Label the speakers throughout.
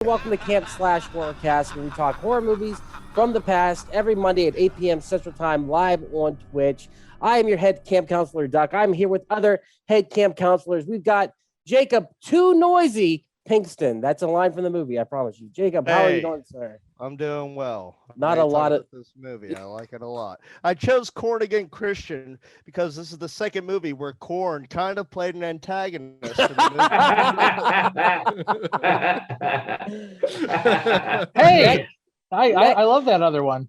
Speaker 1: welcome to Camp Slash Horrorcast, where we talk horror movies from the past every Monday at 8 p.m. Central Time, live on Twitch. I am your head camp counselor, Duck. I'm here with other head camp counselors. We've got Jacob Too Noisy Pinkston. That's a line from the movie, I promise you. Jacob, how are you doing, sir?
Speaker 2: I'm doing well.
Speaker 1: Not a lot of
Speaker 2: this movie. I like it a lot. I chose Korn Again Christian because this is the second movie where Korn kind of played an antagonist in
Speaker 3: the movie. Hey, I love that other one.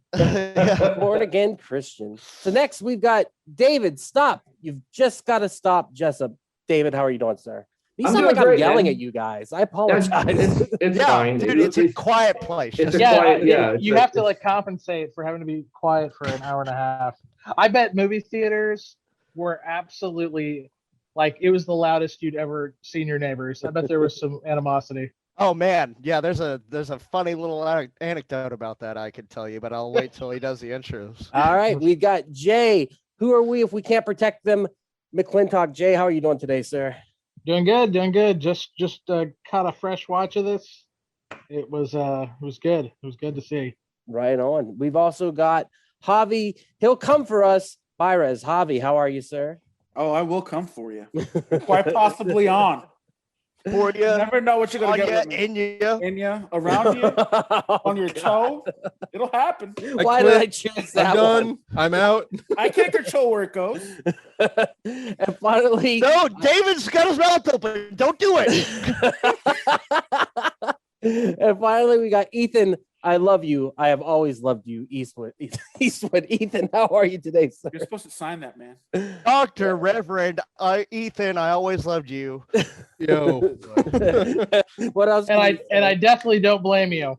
Speaker 1: Born Again Christian. So next we've got David. Stop. You've just got to stop, Jessup. David, how are you doing, sir? You sound like I'm yelling at you guys. I apologize.
Speaker 4: It's fine.
Speaker 2: Dude, it's a quiet place.
Speaker 3: You have to like compensate for having to be quiet for an hour and a half. I bet movie theaters were absolutely like it was the loudest you'd ever seen your neighbors. I bet there was some animosity.
Speaker 2: Oh man, yeah. There's a funny little anecdote about that I could tell you, but I'll wait till he does the intros.
Speaker 1: All right, we got Jay. Who are we if we can't protect them? McClintock. Jay, how are you doing today, sir?
Speaker 3: Doing good. Just caught a fresh watch of this. It was good. It was good to see.
Speaker 1: Right on. We've also got Javi. He'll come for us. Byres. Javi, how are you, sir?
Speaker 5: Oh, I will come for you. Quite possibly on.
Speaker 2: For you.
Speaker 5: You never know what you're gonna get with me.
Speaker 2: In you,
Speaker 5: around you, on your toe. It'll happen.
Speaker 1: Why did I choose that?
Speaker 6: I'm done. I'm out.
Speaker 5: I can't control where it goes.
Speaker 1: And finally,
Speaker 2: no, David's got his mouth open. Don't do it.
Speaker 1: And finally, we got Ethan. I love you. I have always loved you, Eastwood. Eastwood. Ethan, how are you today, sir?
Speaker 5: You're supposed to sign that, man.
Speaker 2: Dr. Reverend Ethan, I always loved you.
Speaker 6: Yo.
Speaker 1: What else?
Speaker 3: And I definitely don't blame you.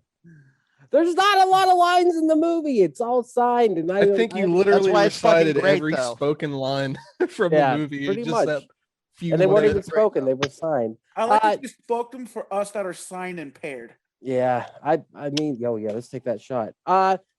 Speaker 1: There's not a lot of lines in the movie. It's all signed, and
Speaker 6: I think you literally recited every spoken line from the movie.
Speaker 1: Pretty
Speaker 6: just
Speaker 1: much.
Speaker 6: That few
Speaker 1: and they weren't even
Speaker 6: right
Speaker 1: spoken; they were signed.
Speaker 5: I like that you spoke them for us that are signed and paired.
Speaker 1: Yeah, I mean, let's take that shot.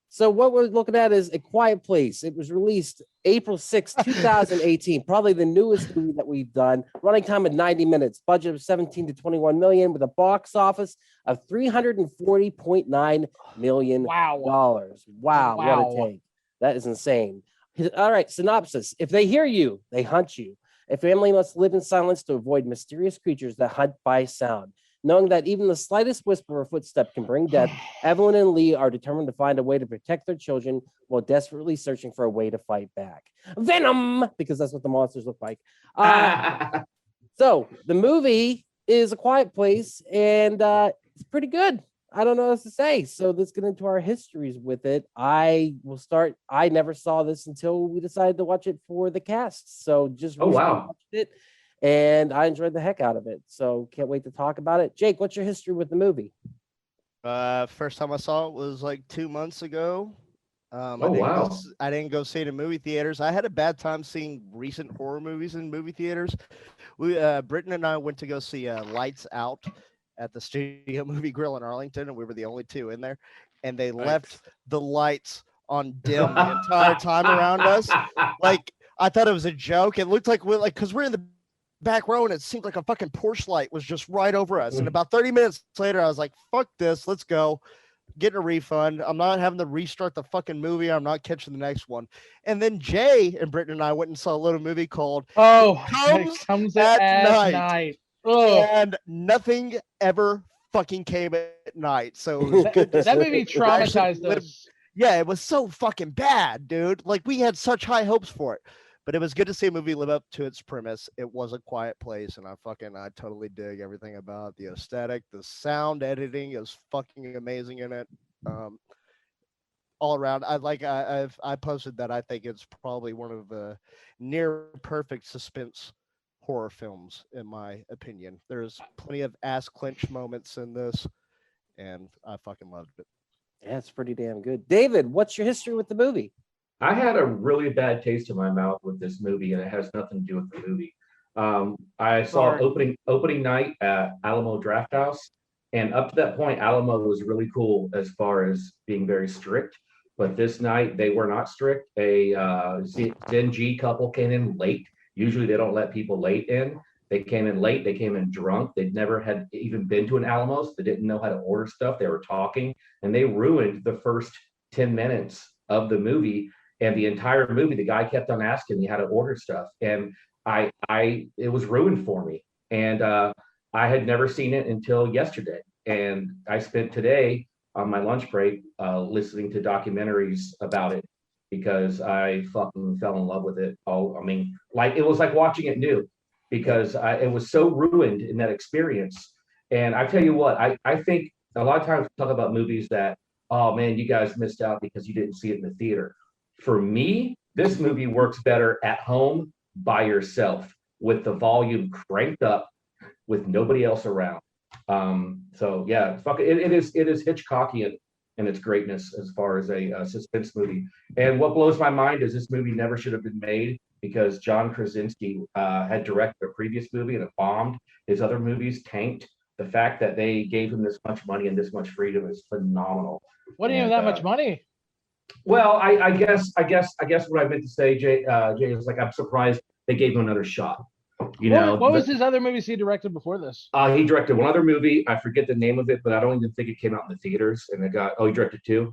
Speaker 1: So what we're looking at is A Quiet Place. It was released April 6, 2018, probably the newest movie that we've done. Running time of 90 minutes, budget of 17 to 21 million with a box office of $340.9 million.
Speaker 3: Wow,
Speaker 1: what a take. That is insane. All right, synopsis. If they hear you, they hunt you. A family must live in silence to avoid mysterious creatures that hunt by sound. Knowing that even the slightest whisper or footstep can bring death, Evelyn and Lee are determined to find a way to protect their children while desperately searching for a way to fight back. Venom, because that's what the monsters look like. So the movie is A Quiet Place, and it's pretty good. I don't know what else to say. So let's get into our histories with it. I will start. I never saw this until we decided to watch it for the cast. So just watched it. And I enjoyed the heck out of it. So can't wait to talk about it. Jake, what's your history with the movie?
Speaker 2: First time I saw it was like 2 months ago. I didn't go see it in movie theaters. I had a bad time seeing recent horror movies in movie theaters. Britton and I went to go see Lights Out at the Studio Movie Grill in Arlington, and we were the only two in there. And they left the lights on dim the entire time around us. Like, I thought it was a joke. It looked like because we're in the back row, and it seemed like a fucking Porsche light was just right over us. And about 30 minutes later, I was like, fuck this, let's go. Getting a refund. I'm not having to restart the fucking movie. I'm not catching the next one. And then Jay and Britton and I went and saw a little movie called
Speaker 3: It Comes at Night.
Speaker 2: And nothing ever fucking came at night. So it was good
Speaker 3: that movie traumatized us.
Speaker 2: Yeah, it was so fucking bad, dude. Like, we had such high hopes for it. But it was good to see a movie live up to its premise. It was A Quiet Place, and I totally dig everything about the aesthetic. The sound editing is fucking amazing in it. All around, I posted that I think it's probably one of the near perfect suspense horror films, in my opinion. There's plenty of ass clench moments in this, and I fucking loved it.
Speaker 1: Yeah, it's pretty damn good. David, what's your history with the movie?
Speaker 4: I had a really bad taste in my mouth with this movie, and it has nothing to do with the movie. I saw opening night at Alamo Drafthouse, and up to that point, Alamo was really cool as far as being very strict. But this night, they were not strict. A Gen G couple came in late. Usually, they don't let people late in. They came in late. They came in drunk. They'd never had even been to an Alamos. They didn't know how to order stuff. They were talking, and they ruined the first 10 minutes of the movie. And the entire movie, the guy kept on asking me how to order stuff, and it was ruined for me. And I had never seen it until yesterday. And I spent today on my lunch break listening to documentaries about it because I fucking fell in love with it. Like it was like watching it new, because it was so ruined in that experience. And I tell you what, I think a lot of times we talk about movies that, oh man, you guys missed out because you didn't see it in the theater. For me, this movie works better at home by yourself with the volume cranked up with nobody else around. So yeah, it is Hitchcockian in its greatness as far as a suspense movie. And what blows my mind is this movie never should have been made, because John Krasinski had directed a previous movie and it bombed. His other movies tanked. The fact that they gave him this much money and this much freedom is phenomenal.
Speaker 3: What do you mean that much money?
Speaker 4: Well, I guess what I meant to say, Jay, is like, I'm surprised they gave him another shot. What was his other movies he directed before this? He directed one other movie. I forget the name of it, but I don't even think it came out in the theaters. And he directed two.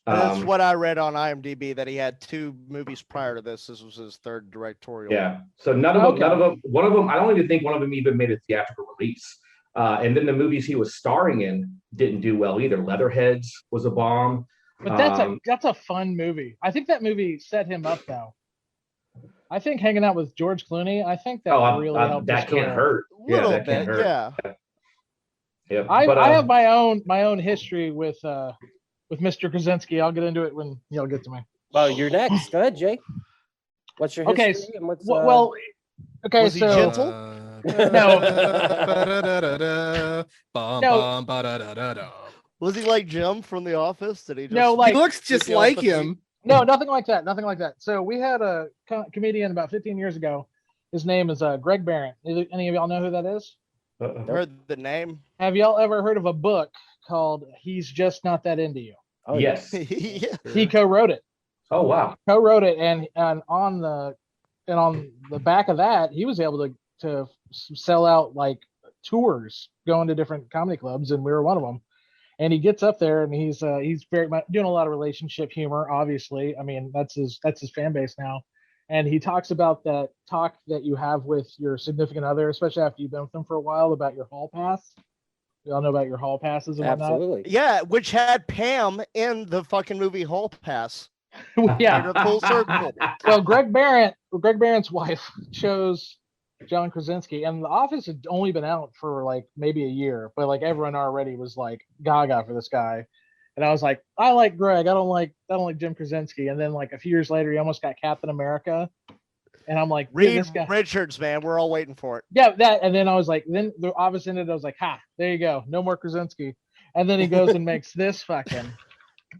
Speaker 2: That's what I read on IMDb, that he had 2 movies prior to this. This was his 3rd directorial.
Speaker 4: Yeah. So none of them, one of them, I don't even think one of them even made a theatrical release. And then the movies he was starring in didn't do well either. Leatherheads was a bomb.
Speaker 3: But that's a fun movie. I think that movie set him up though. I think hanging out with George Clooney, I think that really helped.
Speaker 4: That can't hurt.
Speaker 2: That can't hurt.
Speaker 4: Yeah.
Speaker 3: I have my own history with Mr. Krasinski. I'll get into it when y'all get to me.
Speaker 1: Well, you're next. Go ahead, Jay. What's your history?
Speaker 3: Okay. Okay.
Speaker 2: Was he gentle?
Speaker 3: No.
Speaker 2: Was he like Jim from The Office? Did he just?
Speaker 3: No, like
Speaker 6: he looks just like him.
Speaker 3: No, nothing like that. Nothing like that. So we had a comedian about 15 years ago. His name is Greg Barrett. Any of y'all know who that is?
Speaker 2: Heard the name.
Speaker 3: Have y'all ever heard of a book called "He's Just Not That Into You"?
Speaker 1: Oh
Speaker 4: yes.
Speaker 2: Yeah.
Speaker 3: He co-wrote it.
Speaker 4: Oh wow.
Speaker 3: Co-wrote it, and on the back of that, he was able to sell out like tours going to different comedy clubs, and we were one of them. And he gets up there and he's very much doing a lot of relationship humor, obviously. I mean, that's his fan base now. And he talks about that talk that you have with your significant other, especially after you've been with them for a while, about your hall pass. We all know about your hall passes and
Speaker 1: Absolutely.
Speaker 3: whatnot.
Speaker 2: Yeah, which had Pam in the fucking movie Hall Pass.
Speaker 3: Yeah.
Speaker 2: Full circle.
Speaker 3: So Greg Barrett's wife chose John Krasinski, and The Office had only been out for like maybe a year, but like everyone already was like gaga for this guy. And I was like, I like Greg. I don't like Jim Krasinski. And then like a few years later, he almost got Captain America. And I'm like,
Speaker 2: Reed
Speaker 3: this guy.
Speaker 2: Richards, man, we're all waiting for it.
Speaker 3: Yeah, that. And then I was like, then The Office ended. I was like, ha, there you go, no more Krasinski. And then he goes and makes this fucking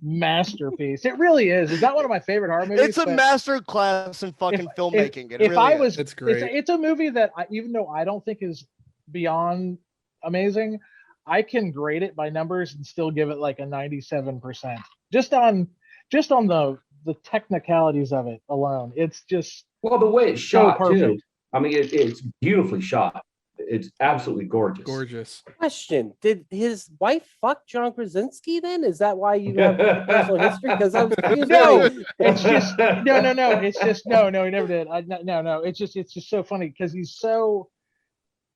Speaker 3: masterpiece. It really is. Is that one of my favorite horror movies?
Speaker 2: It's a master class in fucking filmmaking.
Speaker 6: It's great.
Speaker 3: It's a movie that even though I don't think is beyond amazing, I can grade it by numbers and still give it like a 97%. Just on the technicalities of it alone. It's just
Speaker 4: the way it's shot
Speaker 3: perfect.
Speaker 4: too. I mean, it's beautifully shot. It's absolutely gorgeous.
Speaker 6: Gorgeous.
Speaker 1: Question: did his wife fuck John Krasinski? Then is that why you have personal history? Because I'm confused.
Speaker 3: No, it's just no. It's just no. He never did. No. It's just so funny because he's so.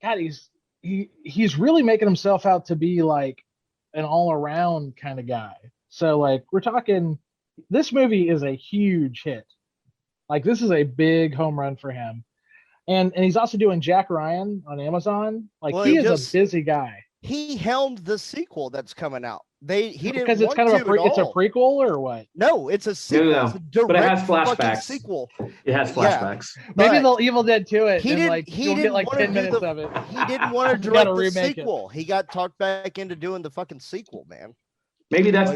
Speaker 3: God, he's really making himself out to be like an all-around kind of guy. So like we're talking, this movie is a huge hit. Like this is a big home run for him. And he's also doing Jack Ryan on Amazon. Like he is a busy guy.
Speaker 2: He helmed the sequel that's coming out. He didn't
Speaker 3: because it's kind of it's a prequel or what?
Speaker 2: No, it's a sequel.
Speaker 4: No.
Speaker 2: It's a direct
Speaker 4: but it has flashbacks.
Speaker 2: Sequel.
Speaker 4: It has flashbacks.
Speaker 3: Yeah. Maybe they'll Evil Dead 2 it.
Speaker 2: He didn't
Speaker 3: get like 10 minutes of it.
Speaker 2: He didn't want to direct the sequel. He got talked back into doing the fucking sequel, man.
Speaker 4: Maybe that's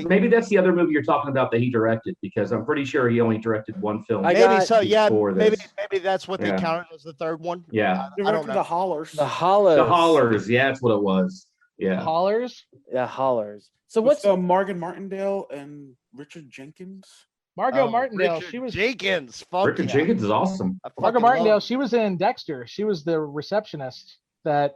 Speaker 4: the other movie you're talking about that he directed, because I'm pretty sure he only directed one film.
Speaker 2: Maybe so. Yeah, maybe that's what they counted as the third one.
Speaker 4: Yeah,
Speaker 5: I don't know. The Hollers.
Speaker 1: The Hollers.
Speaker 4: Yeah, that's what it was. Yeah,
Speaker 3: the Hollers.
Speaker 1: Yeah, Hollers. So what's
Speaker 5: Morgan Martindale and Richard Jenkins?
Speaker 3: Margot Martindale. She was
Speaker 2: Jenkins.
Speaker 4: Richard Jenkins is awesome.
Speaker 3: Margot Martindale. She was in Dexter. She was the receptionist that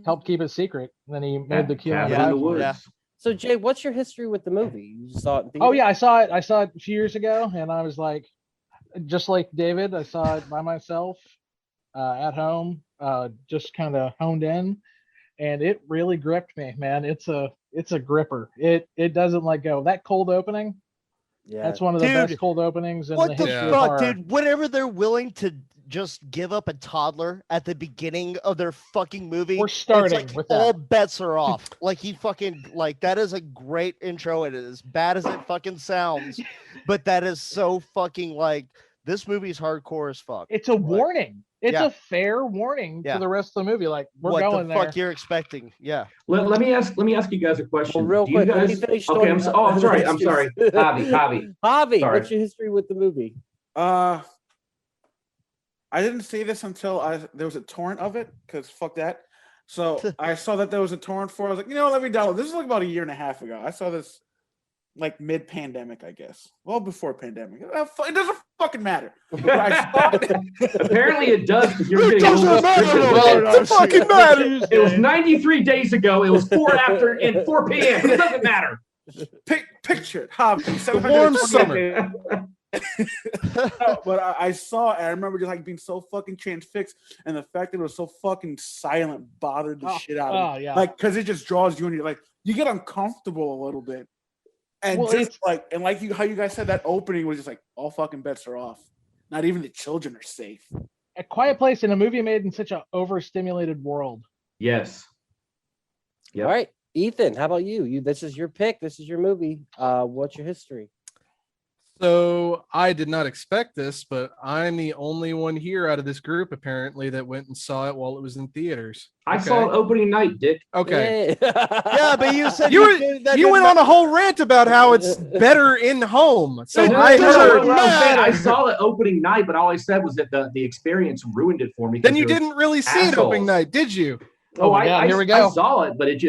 Speaker 3: helped keep it secret. And then he made the cue.
Speaker 2: Yeah.
Speaker 1: So Jay, what's your history with the movie? You saw it in theater?
Speaker 3: Oh yeah, I saw it a few years ago, and I was like, just like David, I saw it by myself at home, just kind of honed in, and it really gripped me, man. It's a gripper. It doesn't let go. That cold opening, that's one of the best cold openings in the history of horror.
Speaker 2: Dude? Whenever they're willing to just give up a toddler at the beginning of their fucking movie,
Speaker 3: we're starting with that.
Speaker 2: All bets are off. Like he fucking that is a great intro. It is as bad as it fucking sounds, but that is so fucking this movie's hardcore as fuck.
Speaker 3: It's a warning. It's a fair warning to the rest of the movie. Like we're going there.
Speaker 2: What the fuck you're expecting? Yeah.
Speaker 4: Let me ask you guys a question.
Speaker 1: Well, real quick,
Speaker 4: let me finish. Okay, I'm sorry. Javi,
Speaker 1: what's your history with the movie?
Speaker 5: I didn't see this until there was a torrent of it, because fuck that. So I saw that there was a torrent for it. I was like, let me download. This is about a year and a half ago. I saw this mid-pandemic, I guess. Well, before pandemic. It doesn't fucking matter.
Speaker 4: Apparently it does, because you're getting
Speaker 6: It fucking matters.
Speaker 4: It was 93 days ago. It was 4 after and 4 p.m. It doesn't matter.
Speaker 5: Picture it. Hobby.
Speaker 6: Warm summer.
Speaker 5: But I saw it, and I remember just being so fucking transfixed, and the fact that it was so fucking silent bothered the shit out of me.
Speaker 3: Yeah.
Speaker 5: Because it just draws you, and you're you get uncomfortable a little bit. And how you guys said, that opening was just all fucking bets are off. Not even the children are safe.
Speaker 3: A Quiet Place in a movie made in such an overstimulated world.
Speaker 4: Yes.
Speaker 1: Yep. All right, Ethan, how about you? This is your pick. This is your movie. What's your history?
Speaker 6: So I did not expect this, but I'm the only one here out of this group apparently that went and saw it while it was in theaters.
Speaker 4: I saw it opening night, Dick.
Speaker 6: Okay.
Speaker 2: Yeah, but you said
Speaker 6: you went on a whole rant about how it's better in home. So
Speaker 4: I saw it opening night, but all I said was that the experience ruined it for me.
Speaker 6: Then you didn't really see it opening night, did you?
Speaker 3: Here we go.
Speaker 4: I saw it, but it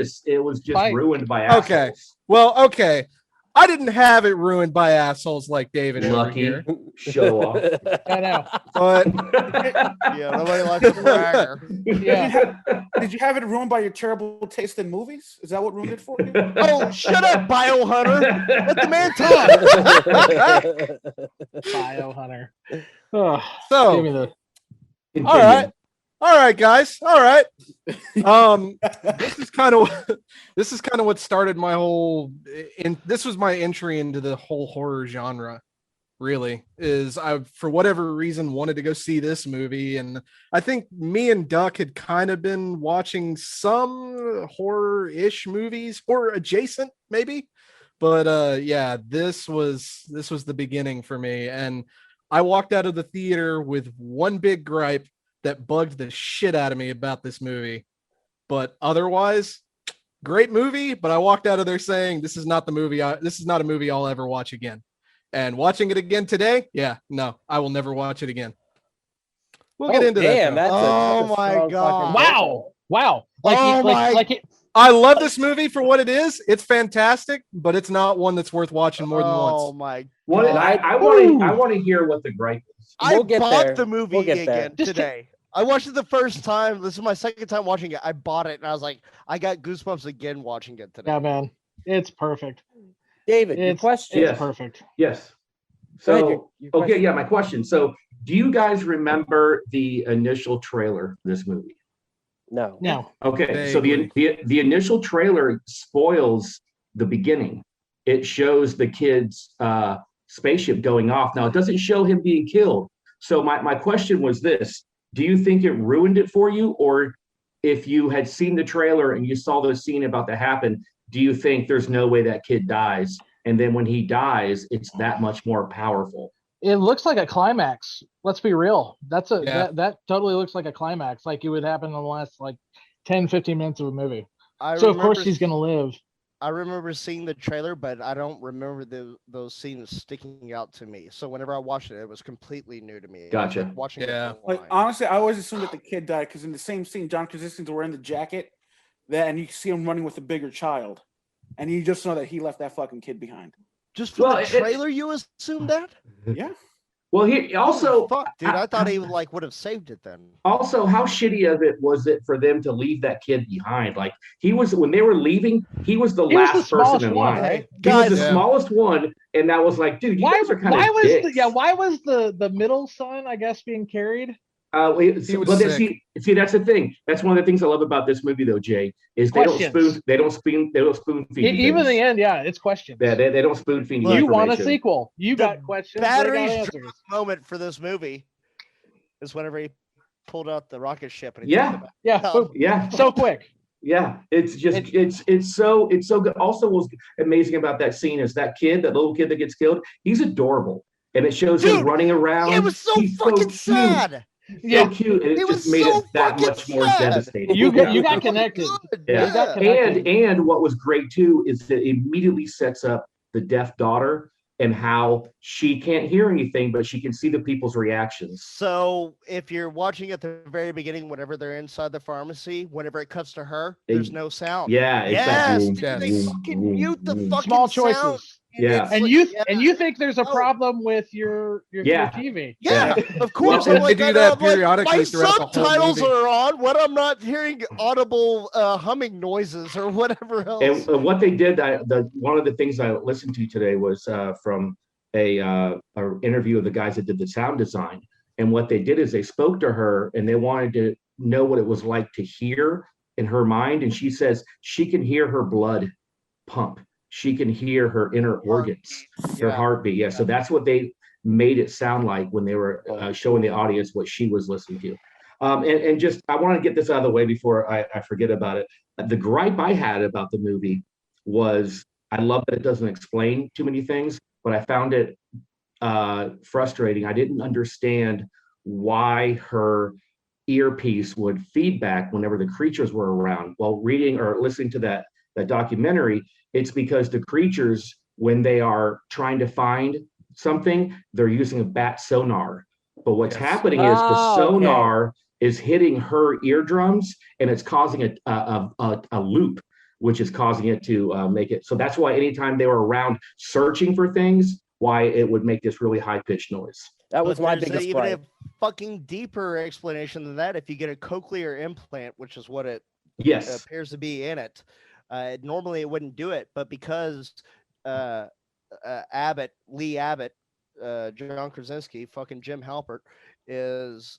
Speaker 4: was just ruined by assholes.
Speaker 6: Okay. Well, okay. I didn't have it ruined by assholes like David.
Speaker 4: Lucky. Show off.
Speaker 3: I know.
Speaker 6: But
Speaker 2: nobody likes a bragger.
Speaker 3: Yeah.
Speaker 5: Did you have it ruined by your terrible taste in movies? Is that what ruined it for you?
Speaker 2: Oh, shut up, Biohunter. Let the man talk.
Speaker 3: Biohunter.
Speaker 6: So,
Speaker 3: give me the...
Speaker 6: all right, guys. All right. This is kind of what started my whole. This was my entry into the whole horror genre. Really, is I for whatever reason wanted to go see this movie, and I think me and Duck had kind of been watching some horror-ish movies, horror adjacent maybe, but this was the beginning for me, and I walked out of the theater with one big gripe that bugged the shit out of me about this movie. But otherwise, great movie, but I walked out of there saying this is not a movie I'll ever watch again. And watching it again today, no, I will never watch it again. We'll get into that.
Speaker 2: Oh my god.
Speaker 3: Wow.
Speaker 6: I love this movie for what it is. It's fantastic, but it's not one that's worth watching more than once.
Speaker 2: Oh my
Speaker 4: god. I want to hear what the gripe is.
Speaker 2: I bought the movie again today. I watched it the first time. This is my second time watching it. I bought it, and I was like, I got goosebumps again watching it today.
Speaker 3: Yeah, man. It's perfect.
Speaker 1: David, your question.
Speaker 3: It's perfect.
Speaker 4: Yes. So, my question. So, do you guys remember the initial trailer for this movie?
Speaker 3: No.
Speaker 4: Okay, so the initial trailer spoils the beginning. It shows the kid's spaceship going off. Now, it doesn't show him being killed. So my question was this. Do you think it ruined it for you? Or if you had seen the trailer and you saw the scene about to happen, do you think there's no way that kid dies? And then when he dies, it's that much more powerful.
Speaker 3: It looks like a climax. Let's be real. That totally looks like a climax. Like it would happen in the last 10, 15 minutes of a movie. Of course he's going to live.
Speaker 2: I remember seeing the trailer, but I don't remember those scenes sticking out to me. So whenever I watched it, it was completely new to me.
Speaker 4: Gotcha.
Speaker 2: Watching it
Speaker 5: honestly, I always assumed that the kid died because in the same scene, John Krasinski's wearing the jacket, and you see him running with a bigger child, and you just know that he left that fucking kid behind.
Speaker 2: Just from the trailer, you assume that?
Speaker 5: Yeah.
Speaker 4: Well, he also,
Speaker 2: fuck, dude. I thought he would have saved it then.
Speaker 4: Also, how shitty of it was it for them to leave that kid behind? Like when they were leaving, he was the last person in line.
Speaker 3: Right?
Speaker 4: He was the smallest one, and that was like, dude, you guys are kind of dicks.
Speaker 3: Why was the middle son, I guess, being carried?
Speaker 4: See, that's the thing. That's one of the things I love about this movie, though, Jay, is they don't spoon feed.
Speaker 3: Even in the end, it's questions.
Speaker 4: Yeah, they don't spoon feed.
Speaker 3: You want a sequel? You got questions.
Speaker 2: Battery's moment for this movie is whenever he pulled out the rocket ship and
Speaker 3: so quick.
Speaker 4: Yeah, it's just it's so good. Also, what's amazing about that scene is that little kid that gets killed. He's adorable, and it shows him running around.
Speaker 2: It was so fucking sad.
Speaker 4: So cute, and it just made it that much more devastating.
Speaker 3: You got connected.
Speaker 4: And what was great too is that it immediately sets up the deaf daughter and how she can't hear anything, but she can see the people's reactions.
Speaker 2: So if you're watching at the very beginning, whenever they're inside the pharmacy, whenever it cuts to her, there's no sound.
Speaker 4: Yeah, exactly.
Speaker 2: Yes, they fucking mute the fucking
Speaker 3: small choices.
Speaker 2: Sound.
Speaker 4: Yeah,
Speaker 3: and you think there's a problem with your TV?
Speaker 2: Yeah, of course.
Speaker 6: Well, they do that periodically throughout the whole
Speaker 2: subtitles
Speaker 6: movie.
Speaker 2: are on. What I'm not hearing audible humming noises or whatever else.
Speaker 4: And what they did, one of the things I listened to today was from a interview of the guys that did the sound design. And what they did is they spoke to her and they wanted to know what it was like to hear in her mind. And she says she can hear her blood pump. She can hear her inner organs, her heartbeat. Yeah, so that's what they made it sound like when they were showing the audience what she was listening to. And just, I want to get this out of the way before I forget about it. The gripe I had about the movie was, I love that it doesn't explain too many things, but I found it frustrating. I didn't understand why her earpiece would feedback whenever the creatures were around. While reading or listening to that documentary, it's because the creatures, when they are trying to find something, they're using a bat sonar. But what's happening is the sonar is hitting her eardrums, and it's causing a loop, which is causing it to make it. So that's why anytime they were around searching for things, why it would make this really high-pitched noise.
Speaker 1: That was my biggest
Speaker 2: even
Speaker 1: gripe.
Speaker 2: a fucking deeper explanation than that. If you get a cochlear implant, which is what it appears to be in it, normally it wouldn't do it, but because Lee Abbott, John Krasinski, fucking Jim Halpert, is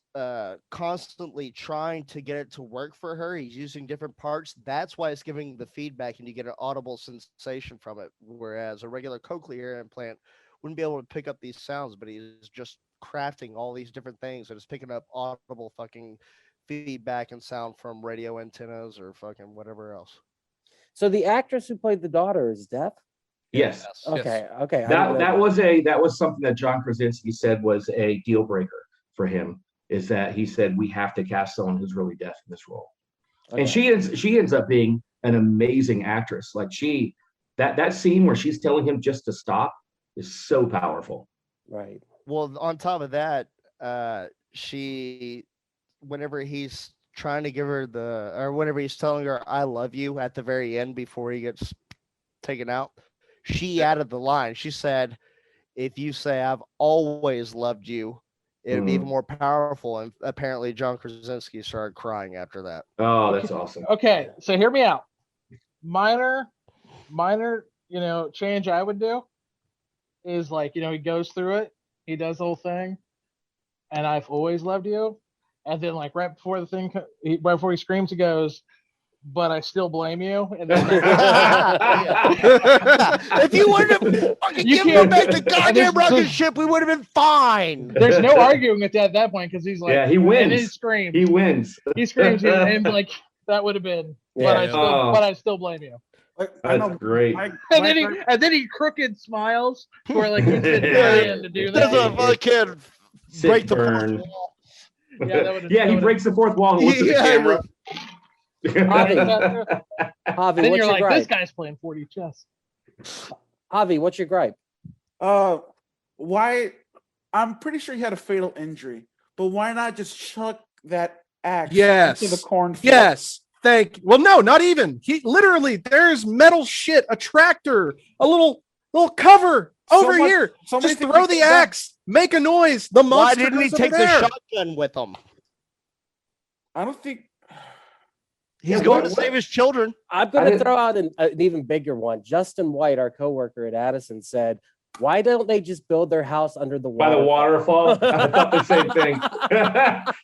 Speaker 2: constantly trying to get it to work for her. He's using different parts. That's why it's giving the feedback, and you get an audible sensation from it. Whereas a regular cochlear implant wouldn't be able to pick up these sounds, but he's just crafting all these different things, and it's picking up audible fucking feedback and sound from radio antennas or fucking whatever else.
Speaker 1: So the actress who played the daughter is deaf?
Speaker 4: Yes.
Speaker 1: Okay.
Speaker 4: That was something that John Krasinski said was a deal breaker for him. Is that he said we have to cast someone who's really deaf in this role, and she ends up being an amazing actress. Like that scene where she's telling him just to stop is so powerful.
Speaker 1: Right.
Speaker 2: Well, on top of that, whenever he's trying to give her whenever he's telling her "I love you" at the very end before he gets taken out, she added the line. She said, "If you say I've always loved you, it'd be even more powerful." And apparently John Krasinski started crying after that.
Speaker 4: Oh, that's awesome.
Speaker 3: Okay, so hear me out. Minor, change I would do is he goes through it, he does the whole thing, and "I've always loved you." And then, right before he screams, he goes, "But I still blame you." And then,
Speaker 2: if you wouldn't have fucking given him back the goddamn rocket ship, we would have been fine.
Speaker 3: There's no arguing with that at that point because he's like,
Speaker 4: yeah, he wins.
Speaker 3: And he screams.
Speaker 4: He wins.
Speaker 3: He screams, and that would have been. Yeah. But I still blame you.
Speaker 4: That's great.
Speaker 3: And then he crooked smiles for he's been trying to do that.
Speaker 2: There's a fucking break the
Speaker 4: burn.
Speaker 2: wall.
Speaker 4: Yeah, he breaks the fourth wall and looks at the camera.
Speaker 1: Javi,
Speaker 3: then
Speaker 1: what's
Speaker 3: you're
Speaker 1: your
Speaker 3: like,
Speaker 1: gripe?
Speaker 3: this guy's playing 4D chess.
Speaker 1: Javi, what's your gripe?
Speaker 5: Why? I'm pretty sure he had a fatal injury, but why not just chuck that axe into the cornfield?
Speaker 6: Yes. Thank you. Well, no, not even. He literally, there's metal shit, a tractor, a little Little cover over
Speaker 5: So much-
Speaker 6: here.
Speaker 5: so many
Speaker 6: Just
Speaker 5: things
Speaker 6: throw
Speaker 5: we
Speaker 6: the
Speaker 5: could've done.
Speaker 6: axe. Make a noise. The
Speaker 2: Why
Speaker 6: monster
Speaker 2: didn't he
Speaker 6: goes
Speaker 2: take
Speaker 6: over
Speaker 2: the
Speaker 6: there.
Speaker 2: shotgun with him?
Speaker 5: I don't think.
Speaker 2: He's
Speaker 1: Yeah,
Speaker 2: going to
Speaker 1: what-
Speaker 2: save his children.
Speaker 1: I'm going to throw out an even bigger one. Justin White, our coworker at Addison, said, "Why don't they just build their house under the
Speaker 4: By
Speaker 1: water?"
Speaker 4: the waterfall. I thought the same thing.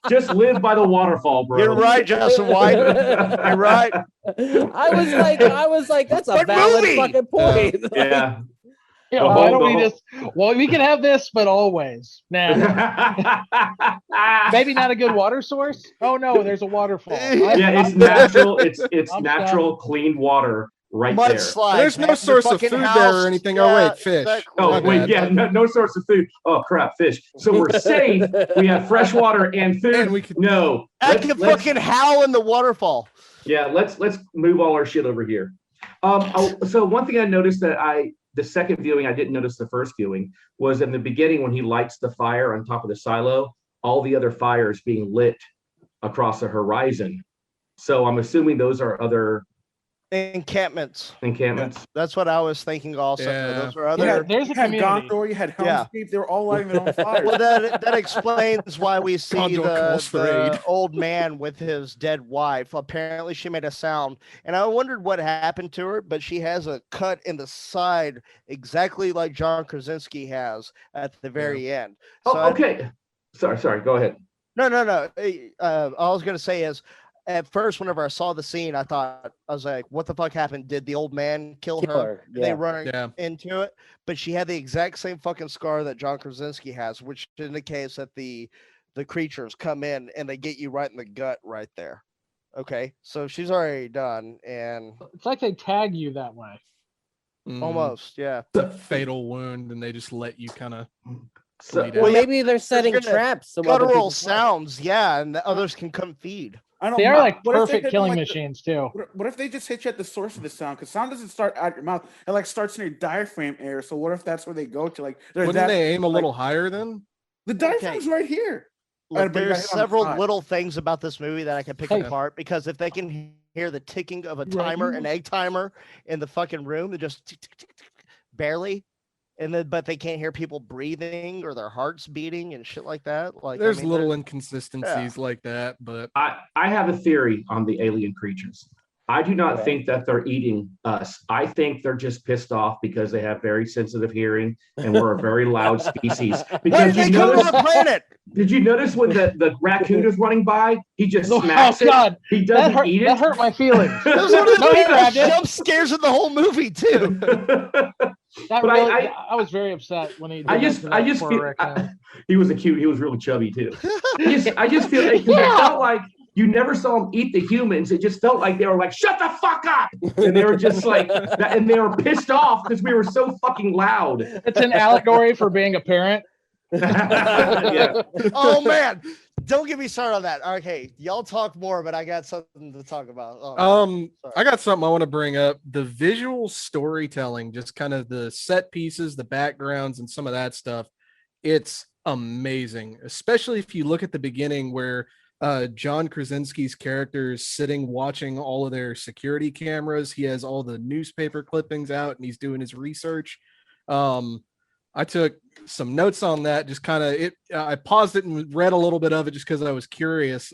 Speaker 4: Just live by the waterfall, bro.
Speaker 2: You're right, Justin White. You're right.
Speaker 1: I was like, that's a
Speaker 2: What
Speaker 1: valid
Speaker 2: movie?
Speaker 1: fucking point.
Speaker 4: Yeah.
Speaker 3: Yeah, why don't we just? Well, we can have this, but always. Nah, maybe not a good water source. Oh no, there's a waterfall.
Speaker 4: Yeah, it's natural. It's
Speaker 3: I'm
Speaker 4: natural, clean water right there.
Speaker 2: Mudslide.
Speaker 6: There's no
Speaker 2: man.
Speaker 6: source
Speaker 2: The
Speaker 6: of food
Speaker 2: fucking
Speaker 6: there
Speaker 2: house.
Speaker 6: or anything.
Speaker 2: Yeah,
Speaker 6: Oh, wait, fish.
Speaker 2: exactly.
Speaker 4: Oh,
Speaker 6: My
Speaker 4: wait,
Speaker 6: bad.
Speaker 4: yeah, no source of food. Oh, crap, fish. So we're safe. We have fresh water and food.
Speaker 6: And we could-
Speaker 4: No.
Speaker 2: I can fucking howl in the waterfall.
Speaker 4: Yeah, let's move all our shit over here. So one thing I noticed that the second viewing, I didn't notice the first viewing, was in the beginning when he lights the fire on top of the silo, all the other fires being lit across the horizon. So I'm assuming those are other
Speaker 2: Encampments.
Speaker 4: encampments.
Speaker 2: That's what I was thinking also.
Speaker 6: Yeah.
Speaker 2: Those are
Speaker 5: Yeah,
Speaker 2: other.
Speaker 3: there's a
Speaker 5: you had
Speaker 3: community.
Speaker 5: Gondor, you had Helm's
Speaker 2: Yeah.
Speaker 5: Deep. They were all lighting their own fires.
Speaker 2: Well, that explains why we see
Speaker 6: Condor calls for
Speaker 2: the
Speaker 6: aid.
Speaker 2: old man with his dead wife. Apparently, she made a sound, and I wondered what happened to her. But she has a cut in the side, exactly like John Krasinski has at the very end. So
Speaker 4: Oh, okay. Sorry. Go ahead.
Speaker 2: No. All I was gonna say is, at first, whenever I saw the scene, I was like, "What the fuck happened? Did the old man kill her? Did
Speaker 1: Yeah.
Speaker 2: they run
Speaker 6: Yeah.
Speaker 2: into it?" But she had the exact same fucking scar that John Krasinski has, which indicates that the creatures come in and they get you right in the gut right there. Okay, so she's already done, and
Speaker 3: It's like they tag you that way.
Speaker 2: almost, yeah.
Speaker 6: It's a fatal wound, and they just let you kind of.
Speaker 4: So,
Speaker 6: Bleed
Speaker 1: Well,
Speaker 6: out.
Speaker 1: maybe they're setting
Speaker 2: gonna
Speaker 1: traps. So other
Speaker 2: Guttural
Speaker 1: people-
Speaker 2: sounds, yeah, and the others can come feed.
Speaker 5: I don't
Speaker 3: They
Speaker 5: know.
Speaker 3: are like
Speaker 5: What if they
Speaker 3: perfect
Speaker 5: hit
Speaker 3: killing
Speaker 5: like the-
Speaker 3: machines too.
Speaker 5: What if they just hit you at the source of the sound? Because sound doesn't start at your mouth; it like starts in your diaphragm area. So what if that's where they go to? Like,
Speaker 6: Wouldn't they aim a little higher then?
Speaker 5: The diaphragm's right here.
Speaker 2: Look,
Speaker 5: but you got
Speaker 2: there's
Speaker 5: hit on the
Speaker 2: several
Speaker 5: side.
Speaker 2: little things about this movie that I can pick
Speaker 3: Hey.
Speaker 2: apart, because if they can hear the ticking of a
Speaker 3: Right.
Speaker 2: timer, an egg timer in the fucking room, they just tick, tick, tick, tick, tick, barely, and then but they can't hear people breathing or their hearts beating and shit like that. Like,
Speaker 6: There's
Speaker 2: I mean,
Speaker 6: little
Speaker 2: they're-
Speaker 6: inconsistencies like that, but
Speaker 4: I have a theory on the alien creatures. I do not
Speaker 1: Okay.
Speaker 4: think that they're eating us. I think they're just pissed off because they have very sensitive hearing and we're a very loud species.
Speaker 2: Why did
Speaker 4: Because
Speaker 2: they
Speaker 4: you
Speaker 2: come to
Speaker 4: notice,
Speaker 2: our planet?
Speaker 4: did you notice when the raccoon is running by, he just
Speaker 3: Oh
Speaker 4: smacks it?
Speaker 3: God,
Speaker 4: He
Speaker 3: that
Speaker 4: doesn't
Speaker 3: hurt.
Speaker 4: eat
Speaker 3: That
Speaker 4: it.
Speaker 3: hurt my feelings.
Speaker 2: That was one of the
Speaker 3: No, he grabbed
Speaker 2: biggest
Speaker 3: it.
Speaker 2: jump scares in the whole movie too.
Speaker 3: That
Speaker 4: But
Speaker 3: really,
Speaker 4: I-
Speaker 3: I was very upset when he. Did
Speaker 4: I
Speaker 3: that
Speaker 4: just
Speaker 3: to that
Speaker 4: feel
Speaker 3: poor raccoon.
Speaker 4: he was really chubby too. I just feel like, 'cause it
Speaker 3: Yeah.
Speaker 4: felt like you never saw them eat the humans. It just felt like they were like, shut the fuck up. And they were just like, and they were pissed off because we were so fucking loud.
Speaker 3: It's an allegory for being a parent.
Speaker 4: Yeah.
Speaker 2: Oh man, don't get me started on that. Okay, y'all talk more, but I got something to talk about. Oh, sorry.
Speaker 6: I got something I want to bring up. The visual storytelling, just kind of the set pieces, the backgrounds, and some of that stuff. It's amazing, especially if you look at the beginning where John Krasinski's character is sitting watching all of their security cameras. He has all the newspaper clippings out and he's doing his research. I took some notes on that, just kind of I paused it and read a little bit of it just because I was curious.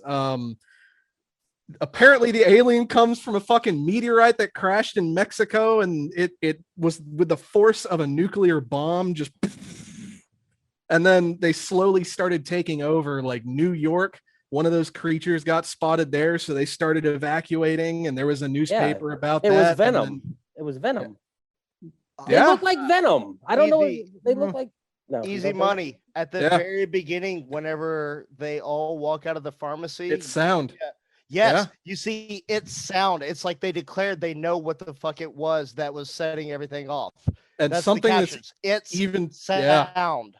Speaker 6: Apparently the alien comes from a fucking meteorite that crashed in Mexico, and it was with the force of a nuclear bomb, just and then they slowly started taking over like New York. One of those creatures got spotted there, so they started evacuating, and there was a newspaper about
Speaker 1: It
Speaker 6: that.
Speaker 1: was
Speaker 6: and
Speaker 1: Venom.
Speaker 6: then-
Speaker 1: It was Venom. They
Speaker 6: Yeah.
Speaker 1: look like Venom. I don't know.
Speaker 2: Easy.
Speaker 1: They look like no you
Speaker 2: Easy
Speaker 1: don't think?
Speaker 2: money at the
Speaker 6: Yeah.
Speaker 2: very beginning. Whenever they all walk out of the pharmacy,
Speaker 6: It's sound.
Speaker 2: yes, you see its sound. It's like they declared they know what the fuck it was that was setting everything off.
Speaker 6: And
Speaker 2: That's
Speaker 6: something
Speaker 2: the
Speaker 6: that's
Speaker 2: captions. It's
Speaker 6: even yeah.
Speaker 2: sound.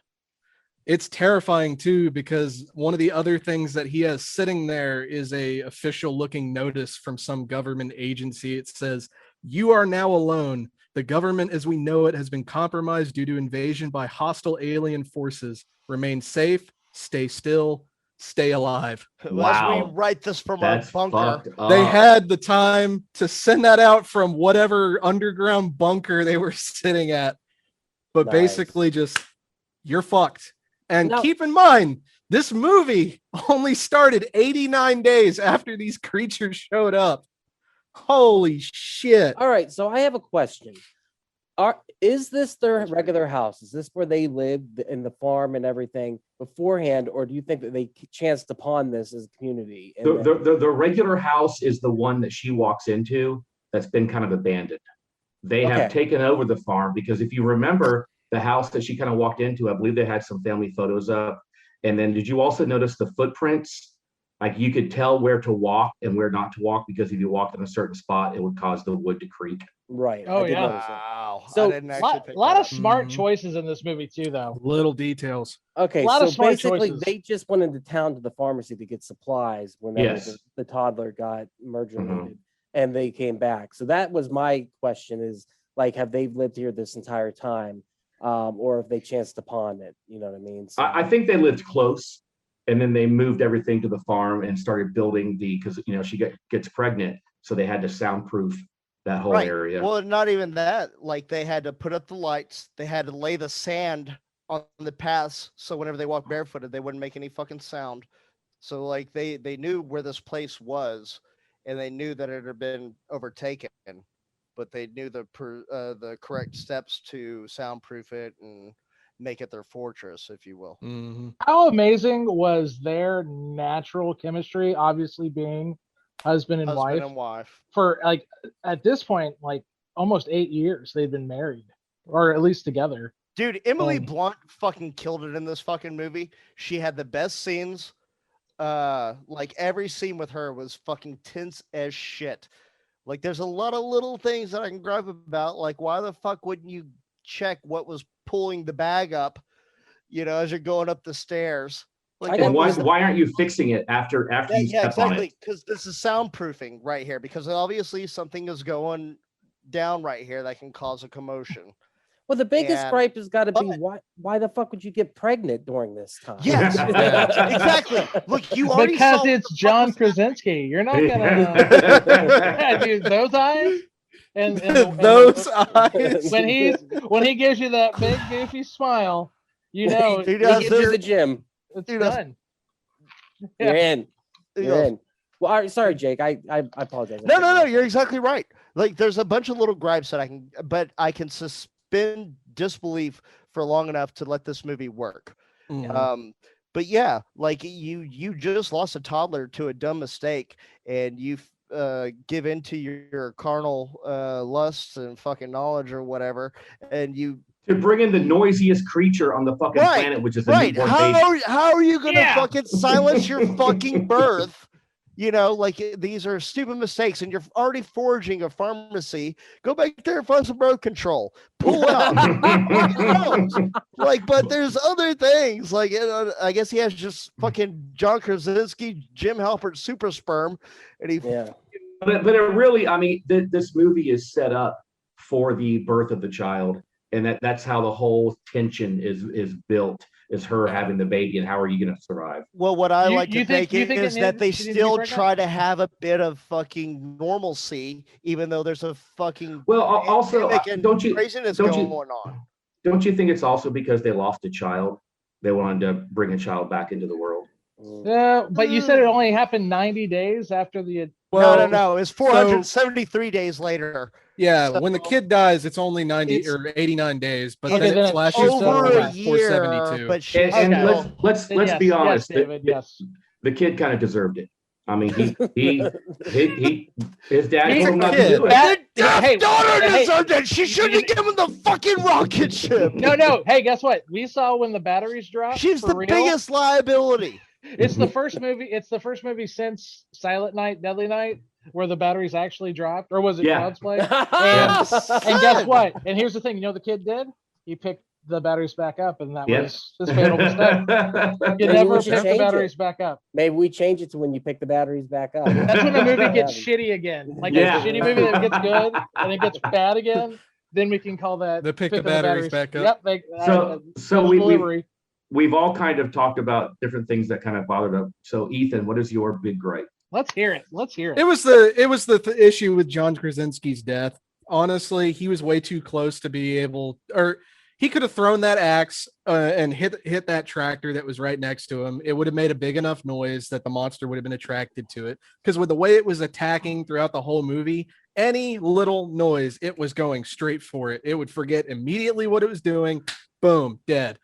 Speaker 6: It's terrifying too, because one of the other things that he has sitting there is a official looking notice from some government agency. It says, "You are now alone. The government as we know it has been compromised due to invasion by hostile alien forces. Remain safe, stay still, stay alive."
Speaker 2: As
Speaker 4: Wow.
Speaker 2: we write this from
Speaker 4: That's
Speaker 2: our bunker.
Speaker 4: fucked up.
Speaker 6: They had the time to send that out from whatever underground bunker they were sitting at. but
Speaker 1: Nice.
Speaker 6: basically just you're fucked. And
Speaker 1: No.
Speaker 6: keep in mind, this movie only started 89 days after these creatures showed up. Holy shit.
Speaker 1: All right, so I have a question. Is this their regular house? Is this where they lived in the farm and everything beforehand, or do you think that they chanced upon this as a community? And
Speaker 4: The regular house is the one that she walks into that's been kind of abandoned. They have taken over the farm because if you remember the house that she kind of walked into, I believe they had some family photos up. And then did you also notice the footprints? Like you could tell where to walk and where not to walk because if you walked in a certain spot, it would cause the wood to creak.
Speaker 1: Right.
Speaker 3: Oh,
Speaker 1: I did
Speaker 3: yeah.
Speaker 1: notice that.
Speaker 2: Wow.
Speaker 1: So,
Speaker 2: I didn't actually
Speaker 3: A lot of smart
Speaker 6: Mhm.
Speaker 3: choices in this movie too, though.
Speaker 6: Little details.
Speaker 1: Okay,
Speaker 3: A lot
Speaker 1: so
Speaker 3: of smart
Speaker 1: basically
Speaker 3: choices.
Speaker 1: they just went into town to the pharmacy to get supplies whenever
Speaker 4: Yes.
Speaker 1: the toddler got murdered
Speaker 4: Mhm.
Speaker 1: and they came back. So that was my question is like, have they lived here this entire time? Or have they chanced upon it? You know what I mean? So,
Speaker 4: I think they lived close and then they moved everything to the farm and started building because she gets pregnant. So they had to soundproof that whole area.
Speaker 2: Well, not even that. Like they had to put up the lights. They had to lay the sand on the paths so whenever they walked barefooted, they wouldn't make any fucking sound. So like they knew where this place was, and they knew that it had been overtaken, but they knew the correct steps to soundproof it and make it their fortress, if you will.
Speaker 6: Mhm.
Speaker 3: How amazing was their natural chemistry? Obviously, being husband and wife. For like at this point, like almost 8 years they've been married, or at least together.
Speaker 2: Dude, Emily Blunt fucking killed it in this fucking movie. She had the best scenes. Like every scene with her was fucking tense as shit. Like there's a lot of little things that I can gripe about. Like why the fuck wouldn't you check what was pulling the bag up, as you're going up the stairs? Like
Speaker 4: and why aren't you fixing it after you step on it?
Speaker 2: Because this is soundproofing right here. Because obviously something is going down right here that can cause a commotion.
Speaker 1: well, the biggest gripe has got to be why the fuck would you get pregnant during this time?
Speaker 2: Yes, exactly. Look, you already
Speaker 3: because
Speaker 2: saw
Speaker 3: it's John Krasinski. You're not gonna dude, those eyes and
Speaker 6: Those eyes.
Speaker 3: when he gives you that big goofy smile,
Speaker 2: He
Speaker 1: He
Speaker 2: does
Speaker 1: gives you
Speaker 2: this-
Speaker 1: the gym.
Speaker 3: it's
Speaker 2: Dude, that's-
Speaker 3: done.
Speaker 1: You're in.
Speaker 2: He
Speaker 1: You're
Speaker 2: goes,
Speaker 1: in. Well, all right, sorry, Jake. I apologize.
Speaker 2: No, you're exactly right. Like there's a bunch of little gripes that I can suspend disbelief for long enough to let this movie work.
Speaker 6: Mhm.
Speaker 2: But yeah, like you just lost a toddler to a dumb mistake, and you give into your carnal lusts and fucking knowledge or whatever, and you
Speaker 4: To bring in the noisiest creature on the fucking planet, which is a newborn baby.
Speaker 2: How are you gonna fucking silence your fucking birth? Like these are stupid mistakes, and you're already forging a pharmacy. Go back there and find some birth control. Pull out. But there's other things. Like I guess he has just fucking John Krasinski, Jim Halpert super sperm, and he.
Speaker 1: Yeah.
Speaker 4: But it really, I mean, this movie is set up for the birth of the child, and that's how the whole tension is built. Is her having the baby, and how are you going to survive?
Speaker 2: Well, what I like to think
Speaker 3: you think
Speaker 2: is that they still try to have a bit of fucking normalcy, even though there's a fucking
Speaker 4: also don't you
Speaker 2: craziness
Speaker 4: don't
Speaker 2: going
Speaker 4: you
Speaker 2: on?
Speaker 4: Don't you think it's also because they lost a child? They wanted to bring a child back into the world.
Speaker 3: Yeah, but you said it only happened 90 days after the.
Speaker 2: No. It's 473 days later.
Speaker 6: Yeah,
Speaker 2: So-
Speaker 6: when the kid dies, it's only 90 or 89 days, but
Speaker 3: Okay,
Speaker 6: then
Speaker 3: then
Speaker 6: it
Speaker 3: it's
Speaker 6: flashes
Speaker 3: over
Speaker 6: forward
Speaker 3: a
Speaker 6: to
Speaker 2: year,
Speaker 6: 472.
Speaker 2: but she
Speaker 4: And
Speaker 3: Okay.
Speaker 4: let's
Speaker 3: Yes,
Speaker 4: be honest.
Speaker 3: Yes, David, yes.
Speaker 4: The kid kind of deserved it. I mean, he his dad
Speaker 3: He's
Speaker 4: told him
Speaker 6: a
Speaker 4: not to
Speaker 6: kid.
Speaker 4: do it.
Speaker 3: Hey,
Speaker 2: daughter
Speaker 3: hey,
Speaker 2: deserved it. She shouldn't have given him the fucking rocket ship.
Speaker 3: No. Hey, guess what? We saw when the batteries dropped.
Speaker 2: She's
Speaker 3: for
Speaker 2: the
Speaker 3: real.
Speaker 2: biggest liability.
Speaker 3: It's the first movie. It's the first movie since Silent Night, Deadly Night, where the batteries actually dropped, or was it
Speaker 4: Yeah.
Speaker 3: Child's Play?
Speaker 1: Yeah.
Speaker 3: And guess what? And here's the thing. You know, what the kid did. He picked the batteries back up, and that
Speaker 4: Yeah.
Speaker 3: was his fatal mistake. You
Speaker 1: Maybe
Speaker 3: never
Speaker 1: we should
Speaker 3: pick the
Speaker 1: change
Speaker 3: batteries
Speaker 1: it.
Speaker 3: back up.
Speaker 1: Maybe we change it to when you pick the batteries back up.
Speaker 3: That's when a movie gets
Speaker 1: Yeah.
Speaker 3: shitty again. Like
Speaker 4: Yeah.
Speaker 3: a shitty movie that gets good and it gets bad again. Then we can call that
Speaker 6: The pick the
Speaker 3: picking
Speaker 6: batteries back up.
Speaker 3: Yep.
Speaker 4: So
Speaker 3: total delivery.
Speaker 4: we've all kind of talked about different things that kind of bothered us. So Ethan, what is your big gripe?
Speaker 3: Let's hear it. Let's hear it.
Speaker 6: It was the issue with John Krasinski's death. Honestly, he was way too close to be able, or he could have thrown that axe and hit that tractor that was right next to him. It would have made a big enough noise that the monster would have been attracted to it. Because with the way it was attacking throughout the whole movie, any little noise, it was going straight for it. It would forget immediately what it was doing. Boom, dead.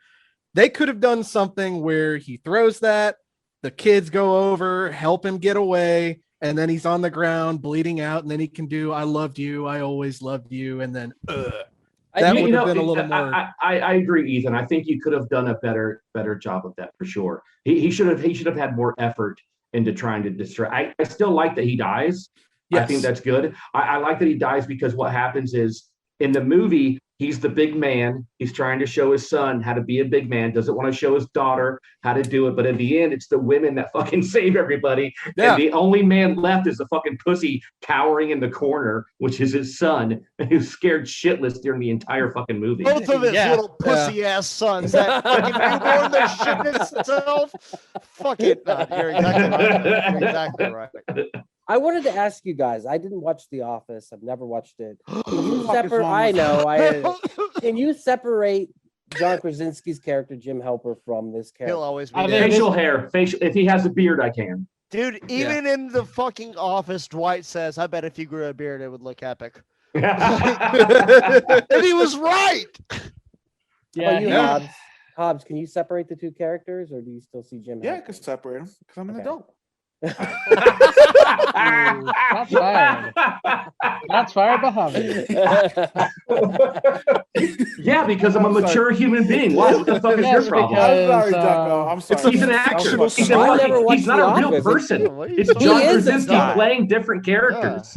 Speaker 6: They could have done something where he throws that, the kids go over, help him get away, and then he's on the ground bleeding out, and then he can do "I loved you, I always loved you," and then that would have been a little more.
Speaker 4: I agree, Ethan. I think you could have done a better job of that for sure. He should have had more effort into trying to distract. I still like that he dies. Yes. I think that's good. I like that he dies because what happens is in the movie, he's the big man. He's trying to show his son how to be a big man, doesn't want to show his daughter how to do it. But in the end, it's the women that fucking save everybody. Yeah. And the only man left is the fucking pussy cowering in the corner, which is his son, who's scared shitless during the entire fucking movie.
Speaker 2: Both of his little pussy ass sons. That fucking newborn that shit itself. Fuck it. You're exactly right. You're exactly right.
Speaker 1: I wanted to ask you guys. I didn't watch The Office. I've never watched it. Can you separate? I know. Can you separate John Krasinski's character Jim Halpert from this character?
Speaker 2: He'll always be
Speaker 4: facial hair. Facial. If he has a beard, I can.
Speaker 2: Dude, even in the fucking Office, Dwight says, "I bet if you grew a beard, it would look epic." And he was right.
Speaker 1: Yeah. Hobbs, can you separate the two characters, or do you still see Jim?
Speaker 5: Yeah, I can separate them because I'm an adult.
Speaker 3: That's fired. That's fired behind me.
Speaker 4: Yeah, because I'm a mature human being. What the fuck is your problem?
Speaker 5: I'm sorry.
Speaker 4: He's an actor. He's not a real person. It's John Krasinski playing different characters.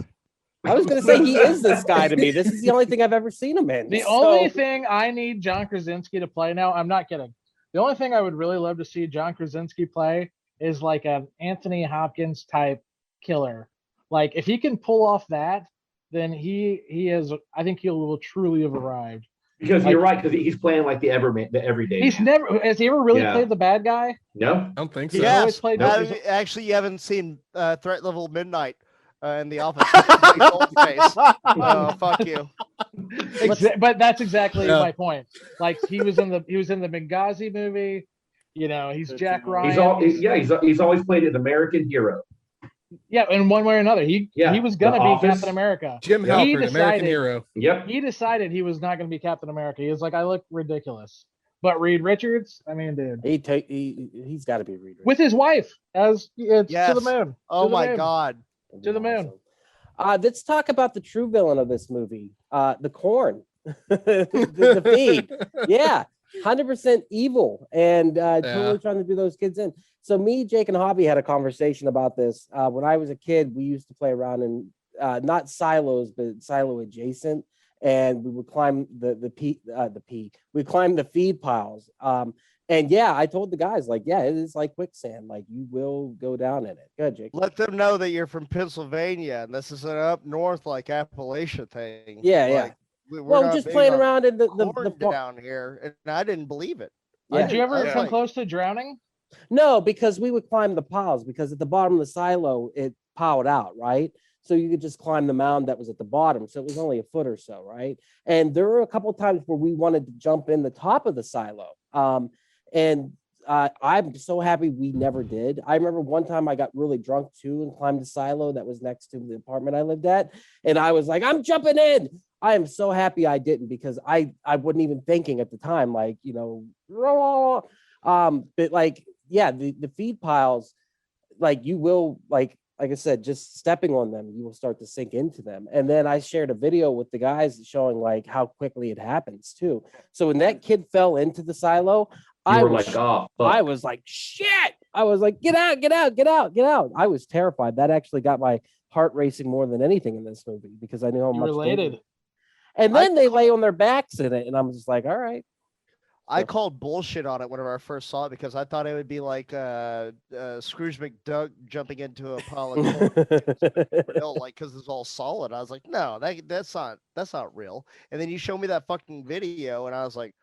Speaker 1: I was going to say he is this guy to me. This is the only thing I've ever seen him in.
Speaker 3: The only thing I need John Krasinski to play now, I'm not kidding. The only thing I would really love to see John Krasinski play is like an Anthony Hopkins type killer. Like if he can pull off that, then he is. I think he will truly have arrived.
Speaker 4: Because you're right, because he's playing like the everyday.
Speaker 3: Has he ever really played the bad guy?
Speaker 4: No,
Speaker 6: I don't think so.
Speaker 2: Yes. Actually, you haven't seen Threat Level Midnight in The Office. Fuck you.
Speaker 3: But that's exactly my point. Like he was in the Benghazi movie. You know, he's Jack Ryan.
Speaker 4: He's always played an American hero.
Speaker 3: Yeah, in one way or another. He was gonna be Captain America.
Speaker 6: Jim Halpert, American hero.
Speaker 4: Yep.
Speaker 3: He decided he was not gonna be Captain America. He was like, I look ridiculous. But Reed Richards, I mean, dude.
Speaker 1: He's got to be Reed Richards.
Speaker 3: With his wife to the moon.
Speaker 2: God.
Speaker 3: To the moon.
Speaker 1: Let's talk about the true villain of this movie. The corn. the feed. Yeah. 100% evil and totally trying to do those kids in. So me, Jake, and Hobby had a conversation about this. When I was a kid, we used to play around in not silos, but silo adjacent, and we would climb we climbed the feed piles. And yeah, I told the guys, like, yeah, it is like quicksand. Like, you will go down in it. Good, Jake.
Speaker 2: Let them know that you're from Pennsylvania and this is an up north like Appalachia thing.
Speaker 1: Yeah. We're just playing around in the
Speaker 2: down here, and I didn't believe it.
Speaker 3: Yeah. Did you ever come close to drowning?
Speaker 1: No, because we would climb the piles, because at the bottom of the silo, it piled out, right? So you could just climb the mound that was at the bottom. So it was only a foot or so, right? And there were a couple of times where we wanted to jump in the top of the silo. I'm so happy we never did. I remember one time I got really drunk too and climbed the silo that was next to the apartment I lived at. And I was like, I'm jumping in. I am so happy I didn't, because I wasn't even thinking at the time, like, you know, but like, yeah, the feed piles, like you will, like I said, just stepping on them, you will start to sink into them. And then I shared a video with the guys showing like how quickly it happens too. So when that kid fell into the silo, I was like, shit. I was like, get out. I was terrified. That actually got my heart racing more than anything in this movie, because I knew how much
Speaker 3: related.
Speaker 1: And then they lay on their backs in it, and I'm just like, all right.
Speaker 2: I called bullshit on it whenever I first saw it, because I thought it would be like Scrooge McDuck jumping into a pile of coal, like, because it's all solid. I was like, no, that's not real. And then you show me that fucking video, and I was like,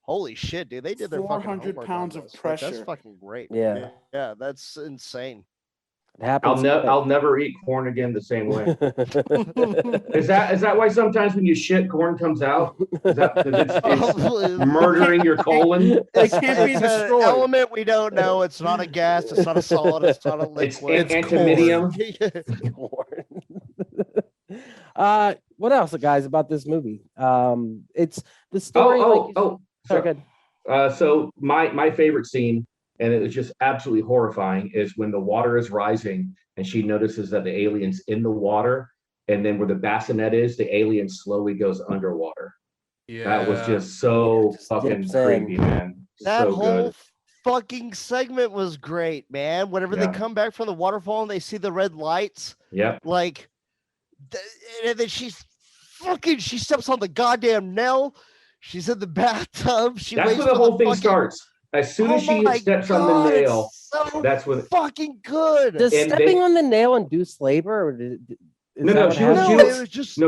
Speaker 2: holy shit, dude! They did their
Speaker 5: 400 pounds of pressure.
Speaker 2: Like, that's fucking great.
Speaker 1: Yeah,
Speaker 2: that's insane.
Speaker 1: It happens.
Speaker 4: I'll never eat corn again the same way. Is that why sometimes when you shit, corn comes out? Is that because it's murdering your colon?
Speaker 5: It can't be
Speaker 2: It's an
Speaker 5: destroyed.
Speaker 2: element we don't know. It's not a gas. It's not a solid. It's not a liquid.
Speaker 4: It's antimonium.
Speaker 1: What else, guys, about this movie? It's the story. Sorry, good.
Speaker 4: So my favorite scene, and it was just absolutely horrifying, is when the water is rising and she notices that the alien's in the water, and then where the bassinet is, the alien slowly goes underwater. Yeah, that was just so fucking creepy, man.
Speaker 2: That
Speaker 4: so
Speaker 2: whole
Speaker 4: good.
Speaker 2: fucking segment was great, man. Whenever they come back from the waterfall and they see the red lights, like, and then she steps on the goddamn nail. She's in the bathtub.
Speaker 4: That's where the whole thing starts. As soon as she steps on the nail, that's when
Speaker 2: fucking good.
Speaker 1: Does stepping on the nail induce labor? Or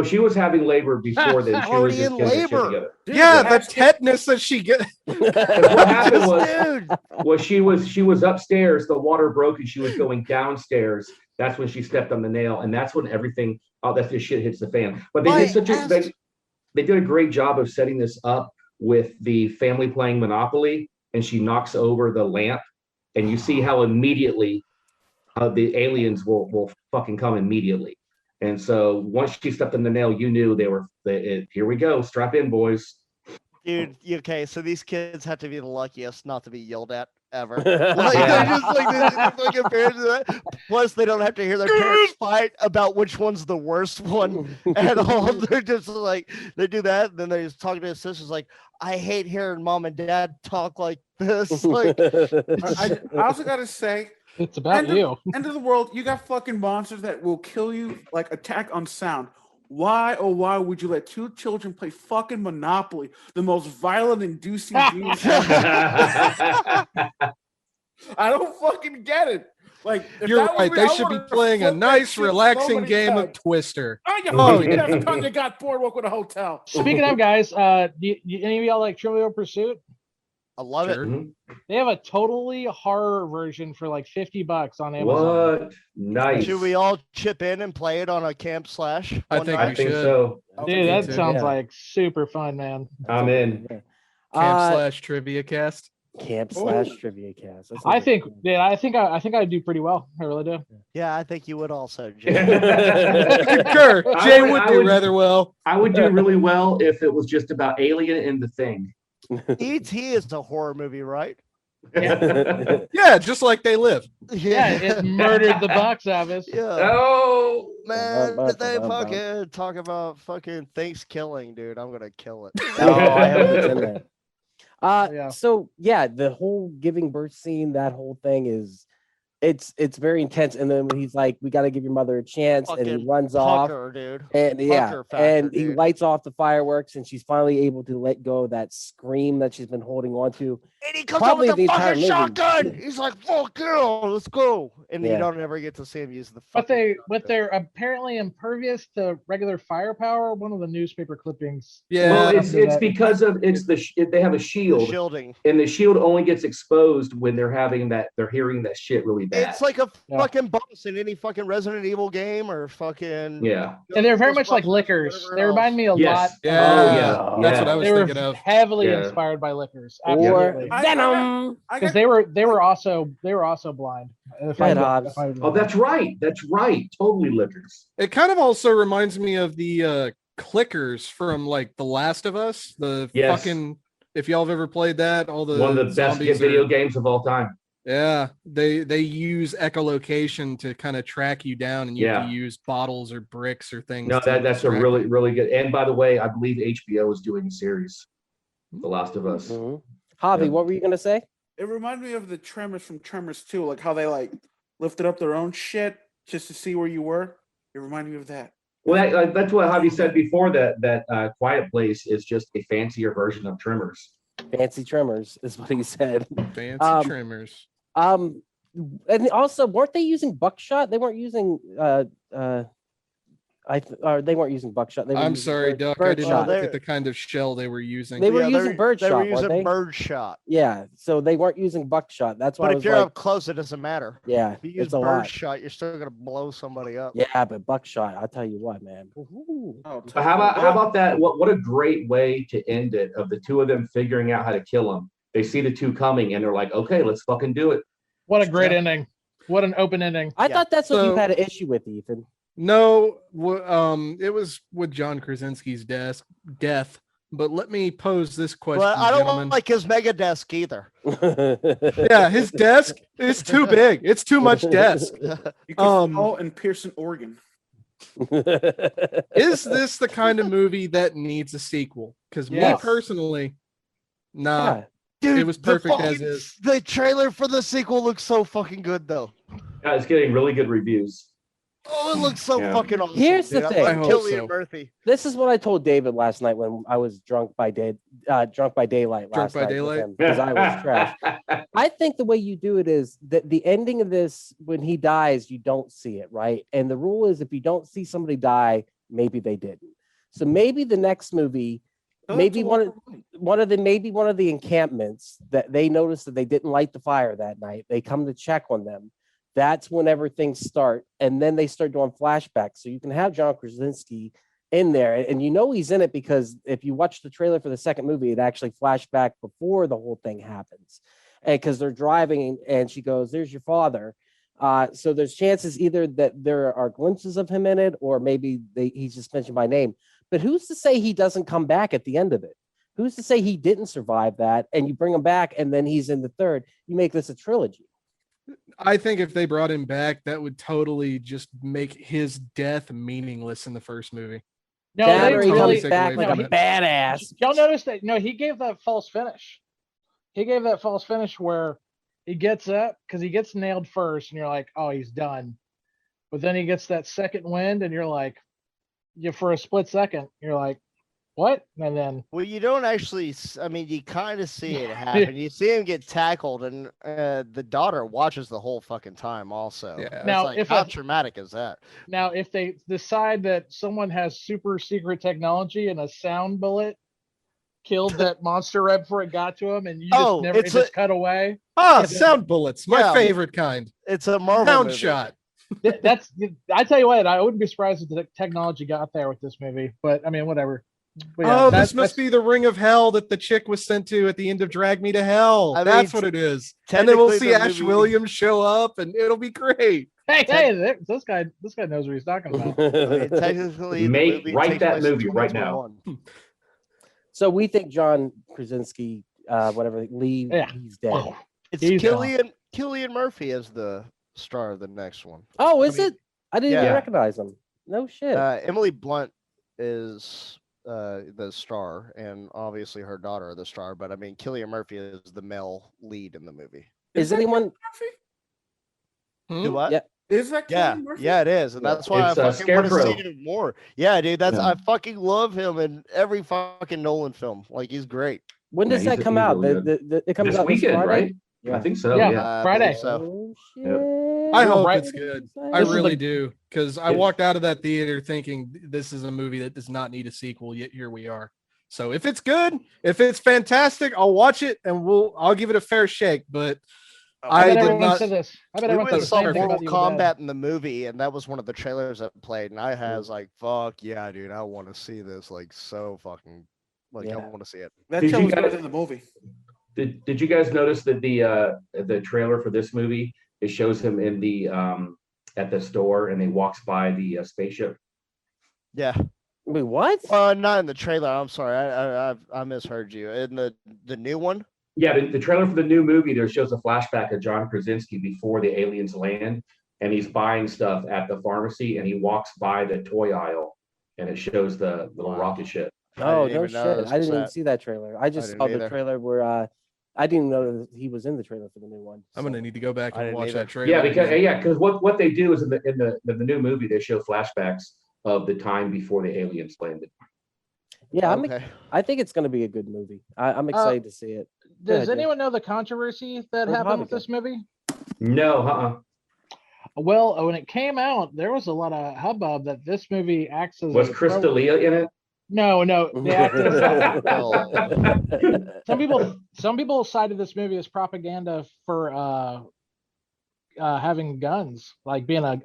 Speaker 4: she was having labor before then. She was just getting labor. Together.
Speaker 6: Dude, the tetanus that she get.
Speaker 4: What happened was, she was upstairs. The water broke and she was going downstairs. That's when she stepped on the nail, and that's when everything. That's the shit hits the fan. But they did a great job of setting this up with the family playing Monopoly, and she knocks over the lamp, and you see how immediately the aliens will fucking come immediately. And so once she stepped on the nail, you knew here we go, strap in, boys.
Speaker 2: Dude, okay, so these kids have to be the luckiest not to be yelled at ever. They're just like compared to that. Plus, they don't have to hear their parents fight about which one's the worst one at all. They're just like, they do that, and then they just talk to his sisters like, I hate hearing mom and dad talk like this. Like,
Speaker 5: I also gotta say,
Speaker 3: it's about you.
Speaker 5: End of the world, you got fucking monsters that will kill you, like attack on sound. Why, oh why would you let two children play fucking Monopoly, the most violent inducing game? I don't fucking get it. Like,
Speaker 6: you're right. They should be playing a nice, relaxing game of Twister.
Speaker 5: You got Boardwalk with a hotel.
Speaker 3: Speaking of, guys, any of y'all like Trivial Pursuit?
Speaker 2: I love it.
Speaker 3: They have a totally horror version for like $50 on Amazon.
Speaker 4: What? Nice.
Speaker 2: Should we all chip in and play it on a Camp Slash?
Speaker 6: I think we should.
Speaker 4: So.
Speaker 3: Dude, that sounds like super fun, man.
Speaker 4: I'm in.
Speaker 6: Camp Slash Trivia Cast.
Speaker 1: Camp Slash Trivia Cast.
Speaker 3: I think I'd do pretty well. I really do.
Speaker 2: Yeah, I think you would also, Jay.
Speaker 6: Concur. Jay would do rather well.
Speaker 4: I would do really well if it was just about Alien and the Thing.
Speaker 2: E.T. is a horror movie, right?
Speaker 6: Yeah, just like They Live.
Speaker 3: Yeah, it murdered the box office.
Speaker 2: Yeah.
Speaker 4: Oh
Speaker 2: man, did they fucking talk about fucking Thanksgiving, dude? I'm gonna kill it.
Speaker 1: Oh, I hope it's in there. So yeah, the whole giving birth scene, that whole thing is, it's very intense. And then he's like, "We got to give your mother a chance," and he runs off.
Speaker 2: Dude.
Speaker 1: And he lights off the fireworks, and she's finally able to let go of that scream that she's been holding on to.
Speaker 2: And he comes up with the fucking shotgun. He's like, "Fuck you, let's go!" And you don't ever get to see him use the.
Speaker 3: But they're apparently impervious to regular firepower. One of the newspaper clippings.
Speaker 6: Yeah,
Speaker 4: well, it's because of they have a shield.
Speaker 2: Shielding.
Speaker 4: And the shield only gets exposed when they're hearing that shit really bad.
Speaker 2: It's like a fucking boss in any fucking Resident Evil game or fucking.
Speaker 4: Yeah.
Speaker 3: And they're very much like Lickers. They remind me a lot.
Speaker 6: Yeah. That's what I was thinking of.
Speaker 3: Heavily inspired by Lickers. Absolutely.
Speaker 1: Venom.
Speaker 3: Because they were also blind.
Speaker 4: Oh, that's right. That's right. Totally Lickers.
Speaker 6: It kind of also reminds me of the clickers from like The Last of Us. Fucking, if y'all have ever played that, one
Speaker 4: of the best video games of all time.
Speaker 6: Yeah, they use echolocation to kind of track you down, and you have to use bottles or bricks or things.
Speaker 4: No, that's a really, really good. And by the way, I believe HBO is doing a series, The Last of Us.
Speaker 1: Mm-hmm. Javi, what were you gonna say?
Speaker 5: It reminded me of the Tremors from Tremors 2, like how they like lifted up their own shit just to see where you were. It reminded me of that.
Speaker 4: Well, that's what Javi said before. That Quiet Place is just a fancier version of Tremors.
Speaker 1: Fancy Tremors is what he said.
Speaker 6: Fancy Tremors.
Speaker 1: And also, weren't they using buckshot? They weren't using They weren't using buckshot. They were
Speaker 6: I'm
Speaker 1: using
Speaker 6: sorry, Duck. I didn't
Speaker 1: birdshot.
Speaker 6: look at the kind of shell they were using.
Speaker 1: They were using birdshot.
Speaker 2: They were using
Speaker 1: weren't they?
Speaker 2: birdshot.
Speaker 1: Yeah, so they weren't using buckshot. That's why.
Speaker 2: But
Speaker 1: I
Speaker 2: if
Speaker 1: was
Speaker 2: you're
Speaker 1: like,
Speaker 2: up close, it doesn't matter.
Speaker 1: yeah,
Speaker 2: If you use
Speaker 1: it's a lot.
Speaker 2: birdshot, you're still gonna blow somebody up.
Speaker 1: Yeah, but buckshot, I'll tell you what, man.
Speaker 5: Oh,
Speaker 4: But how about that? What a great way to end it, of the two of them figuring out how to kill him. They see the two coming and they're like, okay, let's fucking do it.
Speaker 3: What a great ending. What an open ending.
Speaker 1: I thought that's what you
Speaker 6: So-
Speaker 1: had an issue with, Ethan.
Speaker 6: No, it was with John Krasinski's death. But let me pose this question,
Speaker 2: But I don't
Speaker 6: gentlemen.
Speaker 2: like his mega desk either.
Speaker 6: Yeah, his desk is too big. It's too much desk.
Speaker 5: You can fall and pierce an organ.
Speaker 6: Is this the kind of movie that needs a sequel? Because
Speaker 3: Yes.
Speaker 6: me personally, nah.
Speaker 1: Yeah.
Speaker 2: Dude,
Speaker 6: It was perfect as is.
Speaker 2: The trailer for the sequel looks so fucking good, though.
Speaker 4: Yeah, it's getting really good reviews.
Speaker 2: Oh, it looks so
Speaker 4: Yeah.
Speaker 2: fucking awesome.
Speaker 1: Here's the
Speaker 2: dude.
Speaker 1: thing.
Speaker 2: I
Speaker 6: I
Speaker 2: love
Speaker 6: hope
Speaker 2: Cillian
Speaker 6: so.
Speaker 2: Murphy.
Speaker 1: This is what I told David last night when I was drunk by daylight
Speaker 6: Drunk
Speaker 1: last
Speaker 6: by
Speaker 1: night
Speaker 6: daylight?
Speaker 1: because I was trash. I think the way you do it is that the ending of this, when he dies, you don't see it, right? And the rule is if you don't see somebody die, maybe they didn't. So maybe the next movie, maybe one of the encampments that they noticed that they didn't light the fire that night, they come to check on them. That's whenever things start, and then they start doing flashbacks. So you can have John Krasinski in there, and you know he's in it because if you watch the trailer for the second movie, it actually flashback before the whole thing happens, and because they're driving, and she goes, "There's your father." So there's chances either that there are glimpses of him in it, or maybe he's just mentioned by name. But who's to say he doesn't come back at the end of it? Who's to say he didn't survive that, and you bring him back, and then he's in the third? You make this a trilogy.
Speaker 6: I think if they brought him back, that would totally just make his death meaningless in the first movie.
Speaker 3: No,
Speaker 1: That
Speaker 3: they
Speaker 1: or he
Speaker 3: really.
Speaker 1: comes back like a
Speaker 3: he-
Speaker 1: badass.
Speaker 3: Y'all notice that? No, he gave that false finish. He gave that false finish where he gets up because he gets nailed first, and you're like, oh, he's done. But then he gets that second wind, and you're like, for a split second, you're like, what? And then
Speaker 2: Well, you don't actually. I mean, you kind of see it happen. You see him get tackled, and the daughter watches the whole fucking time. Also,
Speaker 6: Yeah.
Speaker 2: It's
Speaker 3: Now,
Speaker 2: like,
Speaker 3: if
Speaker 2: how
Speaker 3: a-
Speaker 2: traumatic is that?
Speaker 3: now if they decide that someone has super secret technology and a sound bullet killed that monster right before it got to him, and you just it just cut away.
Speaker 6: Sound bullets, my
Speaker 2: Yeah.
Speaker 6: favorite kind.
Speaker 2: It's a Marvel
Speaker 6: Sound
Speaker 2: movie.
Speaker 6: shot.
Speaker 3: That's I tell you what, I wouldn't be surprised if the technology got there with this movie, but I mean, whatever. But yeah,
Speaker 6: This must be the ring of hell that the chick was sent to at the end of Drag Me to Hell.
Speaker 2: I mean,
Speaker 6: That's what it is. And then we'll see
Speaker 2: technically the
Speaker 6: Ash
Speaker 2: movie-
Speaker 6: Williams show up, and it'll be great.
Speaker 3: Hey, this guy knows what he's talking about.
Speaker 2: I mean, technically, the
Speaker 4: Write
Speaker 2: takes
Speaker 4: that
Speaker 2: place in
Speaker 4: movie right now.
Speaker 2: 2021.
Speaker 1: So we think John Krasinski, whatever, Lee,
Speaker 3: Yeah.
Speaker 1: he's dead.
Speaker 2: It's
Speaker 3: He's
Speaker 2: Cillian Murphy as the star of the next one.
Speaker 1: Oh, is it? I didn't even
Speaker 2: Yeah.
Speaker 1: recognize him. No shit.
Speaker 2: Emily Blunt is the star, and obviously her daughter are the star. But I mean, Cillian Murphy is the male lead in the movie.
Speaker 1: is
Speaker 5: that
Speaker 1: anyone?
Speaker 5: Murphy?
Speaker 2: Do what?
Speaker 1: Yeah.
Speaker 5: Is that
Speaker 2: Yeah,
Speaker 5: Cillian Murphy?
Speaker 2: yeah, it is, and that's why
Speaker 4: It's,
Speaker 2: I fucking want to
Speaker 4: Scarecrow.
Speaker 2: see him more. Yeah, dude, that's
Speaker 4: Yeah.
Speaker 2: I fucking love him in every fucking Nolan film. Like, he's great.
Speaker 1: When does
Speaker 4: Yeah,
Speaker 1: that come out?
Speaker 4: really
Speaker 1: It comes
Speaker 4: This
Speaker 1: out
Speaker 4: weekend,
Speaker 1: Friday?
Speaker 4: right?
Speaker 1: Yeah.
Speaker 4: I think so.
Speaker 3: Yeah.
Speaker 4: Yeah.
Speaker 2: I
Speaker 3: Friday.
Speaker 2: believe So
Speaker 1: Oh shit!
Speaker 4: Yep.
Speaker 6: I hope
Speaker 3: right.
Speaker 6: it's good. I
Speaker 3: This is
Speaker 6: really
Speaker 3: the-
Speaker 6: do, because I
Speaker 4: Yeah.
Speaker 6: walked out of that theater thinking this is a movie that does not need a sequel. Yet here we are. So if it's good, if it's fantastic, I'll watch it and I'll give it a fair shake. But I
Speaker 3: bet
Speaker 6: did
Speaker 3: everyone
Speaker 6: not.
Speaker 3: said this. I bet
Speaker 2: we
Speaker 3: everyone said
Speaker 2: went
Speaker 3: the
Speaker 2: saw
Speaker 3: same thing
Speaker 2: Mortal
Speaker 3: about the Evil Dead.
Speaker 2: Kombat in the movie, and that was one of the trailers that played, and I was like, "Fuck yeah, dude! I want to see this like so fucking like I
Speaker 1: Yeah.
Speaker 2: want to see it."
Speaker 5: That
Speaker 4: Did
Speaker 5: show
Speaker 4: you
Speaker 5: was better
Speaker 4: guys-
Speaker 5: than the movie.
Speaker 4: Did you guys notice that the trailer for this movie, it shows him in the at the store and he walks by the spaceship?
Speaker 2: Yeah,
Speaker 1: Wait, what?
Speaker 2: not in the trailer. I'm sorry, I misheard you. In the new one.
Speaker 4: Yeah, the trailer for the new movie, there shows a flashback of John Krasinski before the aliens land, and he's buying stuff at the pharmacy, and he walks by the toy aisle, and it shows the little
Speaker 2: Wow.
Speaker 4: rocket ship.
Speaker 1: Oh
Speaker 2: didn't
Speaker 1: no
Speaker 2: even know
Speaker 1: shit!
Speaker 2: this
Speaker 1: I
Speaker 2: was
Speaker 1: didn't even
Speaker 2: that.
Speaker 1: see that trailer. I just
Speaker 2: didn't
Speaker 1: saw the
Speaker 2: either.
Speaker 1: trailer where I didn't know that he was in the trailer for the new one.
Speaker 6: I'm gonna need to go back
Speaker 2: I
Speaker 6: and
Speaker 2: didn't
Speaker 6: watch
Speaker 2: either.
Speaker 6: that trailer.
Speaker 4: Yeah, because
Speaker 6: again.
Speaker 4: what they do is in the new movie they show flashbacks of the time before the aliens landed.
Speaker 1: Yeah,
Speaker 2: Okay.
Speaker 1: I think it's going to be a good movie. I'm excited to see it.
Speaker 3: Does
Speaker 1: ahead, Dave.
Speaker 3: anyone know the controversy that
Speaker 1: Or
Speaker 3: happened with
Speaker 1: Hanukkah.
Speaker 3: this movie?
Speaker 4: No,
Speaker 3: Well, when it came out, there was a lot of hubbub that this movie acts as
Speaker 4: Was Chris D'Elia in it?
Speaker 3: No, they act as
Speaker 2: Oh.
Speaker 3: some people cited this movie as propaganda for having guns, like being a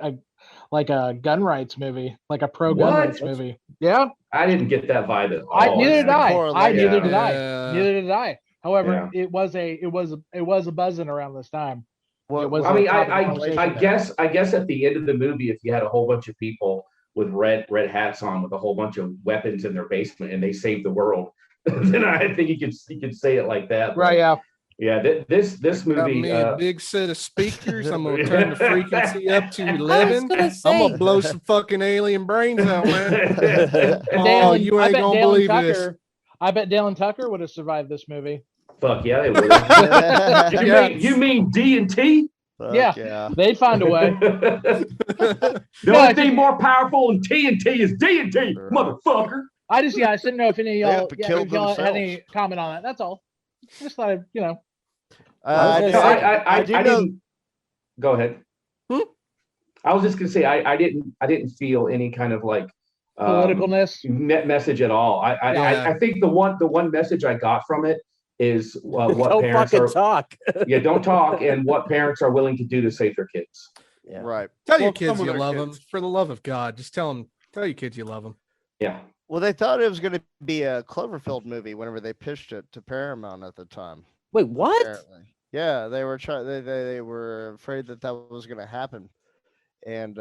Speaker 3: gun rights movie, like a pro gun
Speaker 4: What?
Speaker 3: rights movie. Yeah,
Speaker 4: I didn't get that vibe at all.
Speaker 3: neither did I. Neither did I.
Speaker 6: Yeah.
Speaker 3: Neither did I. However,
Speaker 4: Yeah.
Speaker 3: it was a buzzing around this time. It was
Speaker 4: I
Speaker 3: a
Speaker 4: mean,
Speaker 3: topic of
Speaker 4: I
Speaker 3: conversation.
Speaker 4: guess at the end of the movie, if you had a whole bunch of people with red hats on with a whole bunch of weapons in their basement and they saved the world, then I think you could say it like that. But,
Speaker 3: Right? Yeah.
Speaker 4: yeah. This
Speaker 6: Got
Speaker 4: movie.
Speaker 6: me a big set of speakers. I'm gonna turn the frequency up to 11.
Speaker 1: gonna
Speaker 6: I'm
Speaker 1: say.
Speaker 6: gonna blow some fucking alien brains out, man.
Speaker 3: And
Speaker 6: Oh, you ain't gonna believe this.
Speaker 3: I bet Dale and Tucker would have survived this movie.
Speaker 4: Fuck yeah, they would.
Speaker 6: Yeah.
Speaker 4: You mean D&T?
Speaker 3: Yeah. They'd find a way.
Speaker 4: The
Speaker 3: No,
Speaker 4: only
Speaker 3: I
Speaker 4: thing
Speaker 3: think-
Speaker 4: more powerful than TNT is D&T, motherfucker.
Speaker 3: I just didn't know if any of
Speaker 2: They
Speaker 3: y'all,
Speaker 2: have to kill
Speaker 3: if y'all had
Speaker 2: themselves.
Speaker 3: any comment on that. That's all. Just thought I'd,
Speaker 2: I
Speaker 1: was
Speaker 2: do-
Speaker 1: gonna say-
Speaker 4: I
Speaker 2: do know-
Speaker 4: didn't. Go ahead. I was just gonna say I didn't feel any kind of like
Speaker 3: politicalness.
Speaker 4: message at all.
Speaker 6: Yeah.
Speaker 4: I think the one message I got from it is what
Speaker 1: Don't
Speaker 4: parents
Speaker 1: fucking
Speaker 4: are.
Speaker 1: talk.
Speaker 4: Yeah, don't talk, and what parents are willing to do to save their kids.
Speaker 1: Yeah.
Speaker 2: Right.
Speaker 6: Tell your
Speaker 5: Well,
Speaker 6: kids
Speaker 5: some
Speaker 6: you
Speaker 5: of their
Speaker 6: love them.
Speaker 5: kids.
Speaker 6: For the love of God, just tell your kids you love them.
Speaker 4: Yeah.
Speaker 2: Well, they thought it was going to be a Cloverfield movie whenever they pitched it to Paramount at the time.
Speaker 1: Wait, what?
Speaker 2: Apparently. Yeah, they were trying. They were afraid that was going to happen, and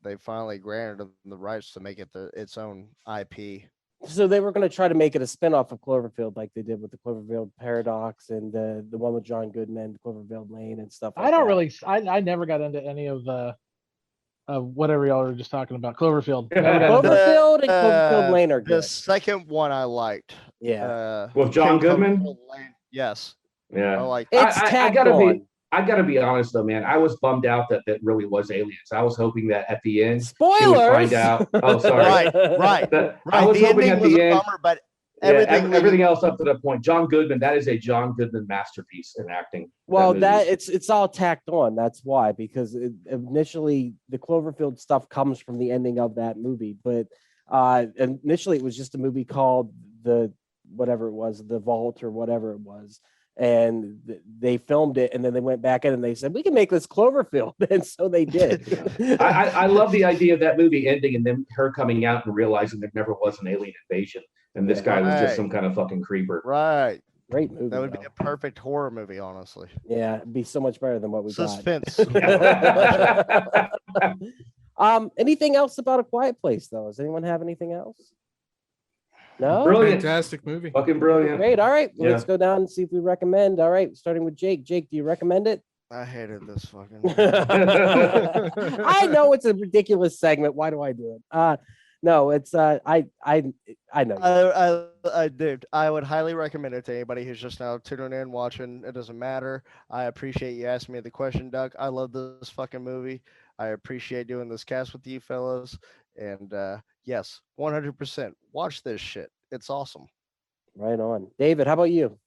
Speaker 2: they finally granted them the rights to make it its own IP.
Speaker 1: So they were going to try to make it a spinoff of Cloverfield, like they did with the Cloverfield Paradox and the one with John Goodman, Cloverfield Lane, and stuff. Like
Speaker 3: I don't
Speaker 1: that.
Speaker 3: really. I never got into any of the whatever y'all were just talking about. Cloverfield. Never got into that.
Speaker 1: Cloverfield and Cloverfield Lane are
Speaker 2: The
Speaker 1: good.
Speaker 2: second one I liked.
Speaker 1: Yeah,
Speaker 4: With John
Speaker 2: King
Speaker 4: Goodman?
Speaker 2: Cloverfield Lane. Yes, I
Speaker 4: Yeah.
Speaker 2: like.
Speaker 1: it's
Speaker 4: I
Speaker 1: tacked
Speaker 4: gotta
Speaker 1: on.
Speaker 4: I gotta be honest though, man. I was bummed out that really was aliens. I was hoping that at the end she would
Speaker 1: Spoilers.
Speaker 4: find out. Oh, sorry.
Speaker 2: Right.
Speaker 4: That-
Speaker 2: Right.
Speaker 4: I was
Speaker 2: the
Speaker 4: hoping
Speaker 2: ending
Speaker 4: at
Speaker 2: was
Speaker 4: the
Speaker 2: a
Speaker 4: end.
Speaker 2: bummer, but
Speaker 4: Yeah,
Speaker 2: everything.
Speaker 4: everything else up to that point. John Goodman, that is a John Goodman masterpiece in acting.
Speaker 1: Well,
Speaker 4: movie.
Speaker 1: it's all tacked on. That's why, because initially the Cloverfield stuff comes from the ending of that movie, but initially it was just a movie called the Vault or whatever it was, and they filmed it, and then they went back in and they said we can make this Cloverfield, and so they did.
Speaker 4: I love the idea of that movie ending and then her coming out and realizing there never was an alien invasion, and this guy was just
Speaker 2: Right.
Speaker 4: some kind of fucking creeper.
Speaker 2: Right.
Speaker 1: Great movie.
Speaker 2: That would be
Speaker 1: though.
Speaker 2: a perfect horror movie, honestly.
Speaker 1: Yeah, it'd be so much better than what we
Speaker 2: Suspense.
Speaker 1: got. Anything else about A Quiet Place though? Does anyone have anything else? No.
Speaker 4: Brilliant.
Speaker 6: Fantastic movie.
Speaker 4: Fucking brilliant.
Speaker 1: Great. All right. Well,
Speaker 4: Yeah.
Speaker 1: let's go down and see if we recommend. All right. Starting with Jake. Jake, do you recommend it?
Speaker 2: I hated this fucking.
Speaker 1: I know it's a ridiculous segment. Why do I do it? No, it's I know.
Speaker 2: Dude, I would highly recommend it to anybody who's just now tuning in, watching. It doesn't matter. I appreciate you asking me the question, Doug. I love this fucking movie. I appreciate doing this cast with you fellas. And yes, 100%. Watch this shit. It's awesome.
Speaker 1: Right on. David, how about you?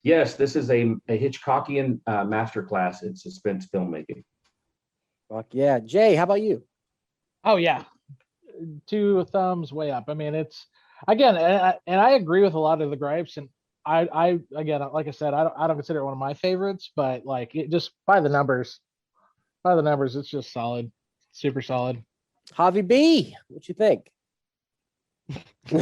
Speaker 4: Yes, this is a Hitchcockian masterclass in suspense filmmaking.
Speaker 1: Fuck yeah. Jay, how about you?
Speaker 3: Oh yeah, 2 thumbs way up. I mean, it's again, and I agree with a lot of the gripes. And I again, like I said, I don't consider it one of my favorites, but like it just by the numbers, it's just solid, super solid.
Speaker 1: Javi B, what you think? All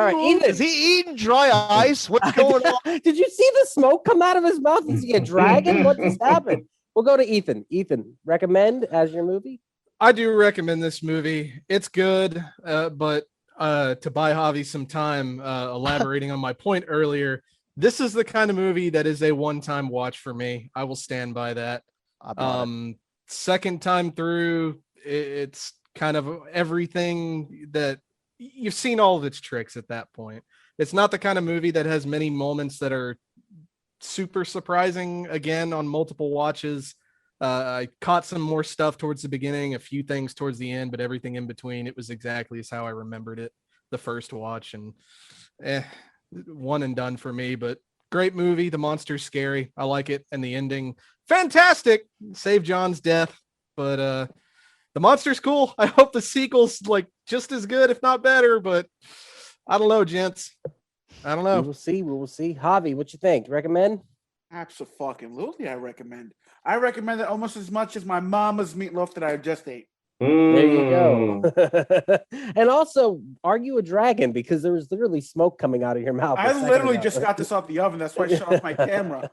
Speaker 1: right, Ethan.
Speaker 2: Is he eating dry ice? What's going on?
Speaker 1: Did you see the smoke come out of his mouth? Is he a dragon? What just happened? We'll go to Ethan. Ethan, recommend as your movie?
Speaker 6: I do recommend this movie. It's good, but to buy Javi some time elaborating on my point earlier, this is the kind of movie that is a one-time watch for me. I will stand by that. Second time through, it's kind of everything that you've seen all of its tricks at that point. It's not the kind of movie that has many moments that are super surprising again on multiple watches. I caught some more stuff towards the beginning, a few things towards the end, but everything in between, it was exactly as how I remembered it the first watch. And one and done for me, but Great movie. The monster's scary. I like it. And the ending, fantastic. Save John's death. But the monster's cool. I hope the sequel's like just as good, if not better. But I don't know, gents. I don't know.
Speaker 1: We will see. We will see. Javi, what you think? Recommend?
Speaker 5: Absolutely, I recommend. I recommend it almost as much as my mama's meatloaf that I just ate.
Speaker 1: There you go. And also, are you a dragon? Because there was literally smoke coming out of your mouth.
Speaker 5: I literally just got this off the oven. That's why I shut off my camera.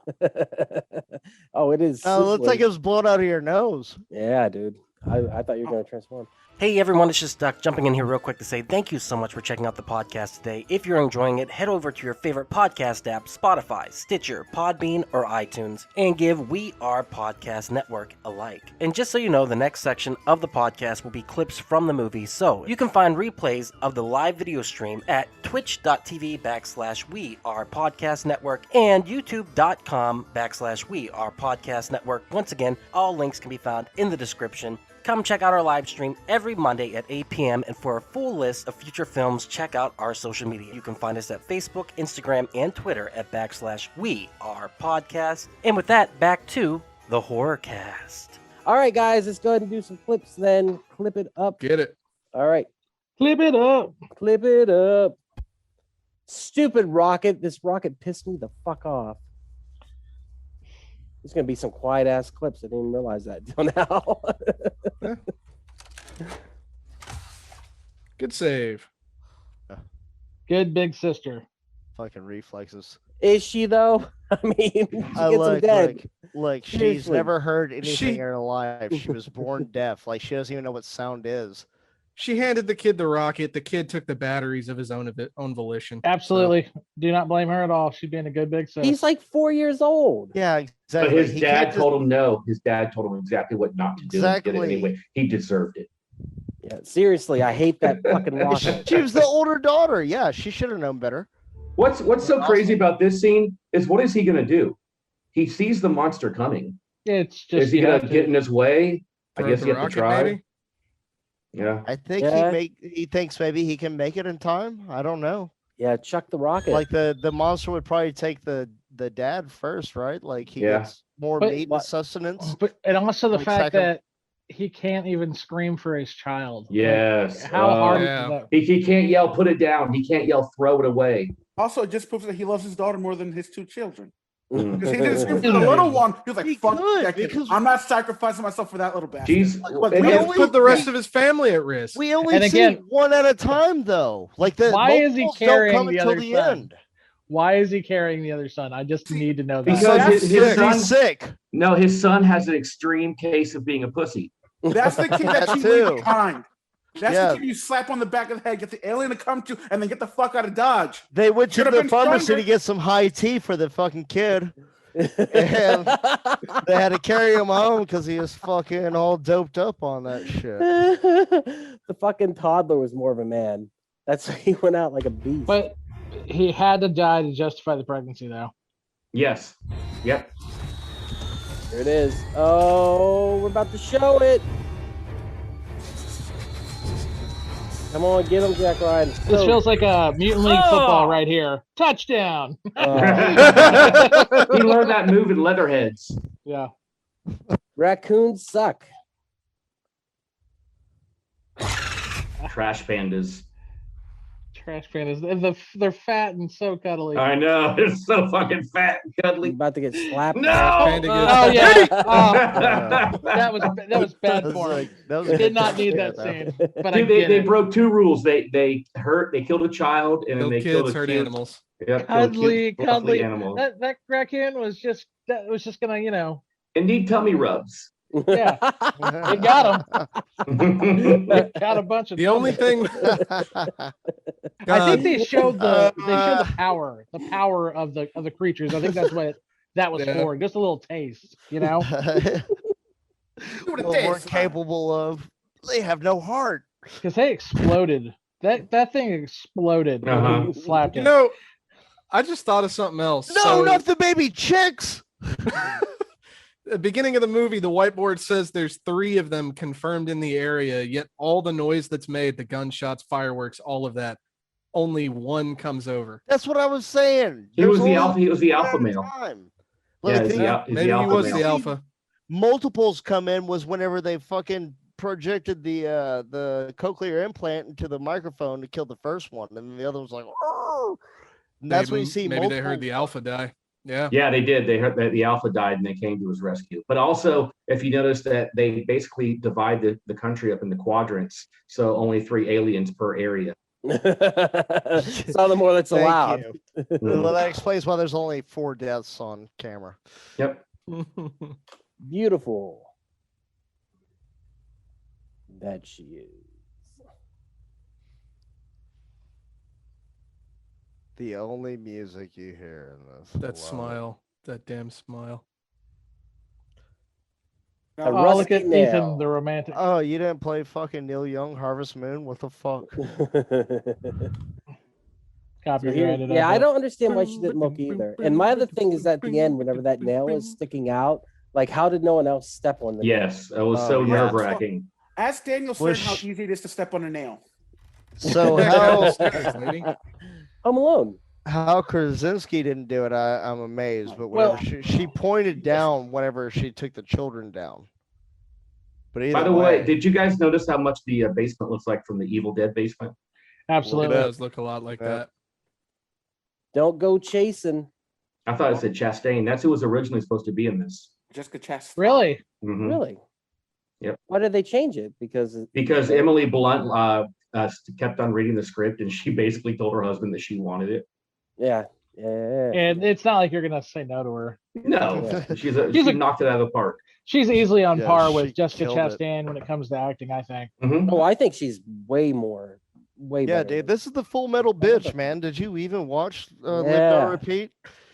Speaker 1: Oh, it is.
Speaker 2: Oh, it looks like it was blown out of your nose.
Speaker 1: Yeah, dude. I thought you were going to transform. Hey everyone, it's just Duck jumping in here real quick to say thank you so much for checking out the podcast today. If you're enjoying it, head over to your favorite podcast app, Spotify, Stitcher, Podbean, or iTunes, and give We Are Podcast Network a like. And just so you know, the next section of the podcast will be clips from the movie, so you can find replays of the live video stream at twitch.tv/We Are Podcast Network and youtube.com/We Are Podcast Network. Once again, all links can be found in the description. Come check out our live stream every Monday at 8 p.m. And for a full list of future films, check out our social media. You can find us at Facebook, Instagram, and Twitter at /We Are Podcast. And with that, back to the Horrorcast. All right, guys, let's go ahead and do some clips then. Clip it up.
Speaker 6: Get it.
Speaker 1: All right.
Speaker 3: Clip it up.
Speaker 1: Clip it up. Stupid rocket. This rocket pissed me the fuck off. There's going to be some quiet ass clips. I didn't even realize that until now.
Speaker 6: Good save.
Speaker 3: Good big sister.
Speaker 2: Fucking reflexes.
Speaker 1: Is she though? I mean, she gets them dead.
Speaker 2: Like she's
Speaker 1: Seriously.
Speaker 2: never heard anything in her life. She was born deaf. Like she doesn't even know what sound is.
Speaker 6: She handed the kid the rocket. The kid took the batteries of his own volition.
Speaker 3: Absolutely. Do not blame her at all. She's being a good big sister.
Speaker 1: He's like 4 years old.
Speaker 2: Yeah, exactly.
Speaker 4: But his dad told him no. His dad told him exactly what not to do.
Speaker 2: Exactly.
Speaker 4: He did it anyway. He deserved it.
Speaker 1: Yeah, seriously, I hate that fucking rocket.
Speaker 2: She was the older daughter. Yeah, she should have known better.
Speaker 4: What's so crazy about this scene is what is he going to do? He sees the monster coming.
Speaker 3: It's just.
Speaker 4: Is he going to get in his way? I
Speaker 6: Throw
Speaker 4: guess
Speaker 6: the
Speaker 4: you have to
Speaker 6: rocket,
Speaker 4: try.
Speaker 6: maybe?
Speaker 4: Yeah.
Speaker 2: I think
Speaker 1: Yeah.
Speaker 2: he thinks maybe he can make it in time. I don't know.
Speaker 1: Yeah, chuck the rocket.
Speaker 2: Like the monster would probably take the dad first, right? Like he
Speaker 4: Yeah.
Speaker 2: gets more
Speaker 3: But-
Speaker 2: meat and sustenance.
Speaker 3: But and also the
Speaker 2: Like
Speaker 3: fact
Speaker 2: second-
Speaker 3: that he can't even scream for his child.
Speaker 4: Yes.
Speaker 3: How hard
Speaker 6: yeah.
Speaker 3: is that?
Speaker 4: He can't yell, put it down. He can't yell, throw it away.
Speaker 5: Also, it just proves that he loves his daughter more than his two children.
Speaker 4: Mm.
Speaker 5: Because he didn't scream for the little one. He was like,
Speaker 2: He
Speaker 5: fuck
Speaker 2: could,
Speaker 5: that kid.
Speaker 2: because-
Speaker 5: I'm not sacrificing myself for that little bastard.
Speaker 4: Jeez.
Speaker 5: Like,
Speaker 4: And
Speaker 5: we
Speaker 4: then-
Speaker 5: only-
Speaker 6: Put the rest of his family at risk.
Speaker 2: We only
Speaker 3: And
Speaker 2: see
Speaker 3: again-
Speaker 2: one at a time, though. Like the
Speaker 3: Why is he
Speaker 2: multiples
Speaker 3: carrying
Speaker 2: don't come
Speaker 3: the
Speaker 2: until
Speaker 3: other
Speaker 2: the
Speaker 3: son?
Speaker 2: end.
Speaker 3: Why is he carrying the other son? I just need to know that.
Speaker 4: Because
Speaker 5: That's
Speaker 4: his
Speaker 5: sick.
Speaker 4: son,
Speaker 2: He's sick.
Speaker 4: no, his son has an extreme case of being a pussy.
Speaker 5: That's the kid that
Speaker 2: That
Speaker 5: you leave
Speaker 2: too.
Speaker 5: behind. That's
Speaker 2: Yeah.
Speaker 5: the kid you slap on the back of the head, get the alien to come to, and then get the fuck out of Dodge.
Speaker 2: They went to
Speaker 5: Should've
Speaker 2: the
Speaker 5: been
Speaker 2: pharmacy
Speaker 5: stronger.
Speaker 2: to get some high tea for the fucking kid. And they had to carry him home because he was fucking all doped up on that shit.
Speaker 1: The fucking toddler was more of a man. That's why he went out like a beast.
Speaker 3: But he had to die to justify the pregnancy, though.
Speaker 4: Yes. Yep.
Speaker 1: Here it is. Oh, we're about to show it. Come on, get him, Jack Ryan.
Speaker 3: This feels like a mutant league football right here. Touchdown.
Speaker 4: He learned that move in Leatherheads.
Speaker 3: Yeah.
Speaker 1: Raccoons suck.
Speaker 4: Trash pandas.
Speaker 3: Trash pandas. They're fat and so cuddly.
Speaker 4: I know. It's so fucking fat and
Speaker 1: He's
Speaker 4: cuddly.
Speaker 1: about to get slapped.
Speaker 4: No!
Speaker 6: Panda goes,
Speaker 3: Oh yeah. Oh,
Speaker 2: Uh,
Speaker 3: that was bad
Speaker 2: that was
Speaker 3: for him.
Speaker 2: like- that was
Speaker 3: He
Speaker 2: a
Speaker 3: did
Speaker 2: good
Speaker 3: not need
Speaker 2: jump
Speaker 3: that
Speaker 2: scare, though.
Speaker 3: scene. But I
Speaker 4: Dude,
Speaker 3: get
Speaker 4: they
Speaker 3: it.
Speaker 4: broke two rules. They killed a child and then
Speaker 6: No
Speaker 4: they killed
Speaker 6: kids,
Speaker 4: a
Speaker 6: hurt
Speaker 4: cute,
Speaker 6: animals.
Speaker 4: Yep, killed a
Speaker 3: Cuddly,
Speaker 4: cute, fluffy
Speaker 3: cuddly.
Speaker 4: animal.
Speaker 3: That raccoon was just gonna,
Speaker 4: And need tummy rubs.
Speaker 3: yeah. It got him. It got a bunch of.
Speaker 6: The only thing
Speaker 3: I think they showed the
Speaker 2: Uh,
Speaker 3: power of the creatures. I think that's what that was
Speaker 6: Yeah.
Speaker 3: for. Just a little taste, you know.
Speaker 2: what we're capable of. They have no heart.
Speaker 3: Because they exploded. That thing exploded when
Speaker 4: Uh-huh.
Speaker 3: you slapped it.
Speaker 6: You know, I just thought of something else.
Speaker 2: No,
Speaker 6: So,
Speaker 2: not the baby chicks.
Speaker 6: at the beginning of the movie, the whiteboard says there's 3 of them confirmed in the area, yet all the noise that's made, the gunshots, fireworks, all of that, only one comes over.
Speaker 2: That's what I was saying.
Speaker 4: He was the alpha. He was the alpha male.
Speaker 2: Like,
Speaker 6: Maybe he was the alpha.
Speaker 2: Multiples come in was whenever they fucking projected the cochlear implant into the microphone to kill the first one, and then the other was like, oh. And that's when you see.
Speaker 6: Maybe they heard the alpha die. Yeah.
Speaker 4: Yeah, they did. They heard that the alpha died and they came to his rescue. But also, if you notice that they basically divide the country up into quadrants, so only 3 aliens per area.
Speaker 1: It's all the more that's allowed.
Speaker 2: Well, that explains why there's only 4 deaths on camera.
Speaker 4: Yep.
Speaker 1: Beautiful. That she is.
Speaker 2: The only music you hear in this.
Speaker 6: That smile. That damn smile.
Speaker 1: A
Speaker 3: Oh, look
Speaker 1: rusty
Speaker 3: at
Speaker 1: nail.
Speaker 3: Ethan, the romantic.
Speaker 2: Oh, you didn't play fucking Neil Young, Harvest Moon? What the fuck?
Speaker 3: Copyrighted.
Speaker 1: Yeah, I don't understand why she didn't look either. And my other thing is at the end, whenever that nail is sticking out, like how did no one else step on the nail?
Speaker 4: Yes, it was so
Speaker 2: yeah.
Speaker 4: nerve wracking.
Speaker 5: Ask Daniel Stern how easy it is to step on a nail.
Speaker 2: So
Speaker 1: Home Alone.
Speaker 2: how Krasinski didn't do it, I'm amazed. But whenever she pointed down whenever she took the children down. But
Speaker 4: By the way, did you guys notice how much the basement looks like from the Evil Dead basement?
Speaker 3: Absolutely.
Speaker 6: It does look a lot like that.
Speaker 1: Don't go chasing.
Speaker 4: I thought it said Chastain. That's who was originally supposed to be in this.
Speaker 5: Jessica Chastain.
Speaker 3: Really?
Speaker 4: Mhm.
Speaker 1: Really?
Speaker 4: Yep.
Speaker 1: Why did they change it? Because
Speaker 4: Emily Blunt kept on reading the script, and she basically told her husband that she wanted it.
Speaker 1: yeah.
Speaker 3: And it's not like you're gonna say no to her.
Speaker 4: No, she knocked it out of the park.
Speaker 3: She's easily on par
Speaker 2: she
Speaker 3: with Jessica
Speaker 2: killed it.
Speaker 3: Chastain when it comes to acting, I think.
Speaker 4: Mhm.
Speaker 1: Oh, I think she's way
Speaker 2: Yeah,
Speaker 1: better.
Speaker 2: dude, this is the Full Metal Bitch, man. Did you even watch Live
Speaker 1: Yeah.
Speaker 2: Die Repeat?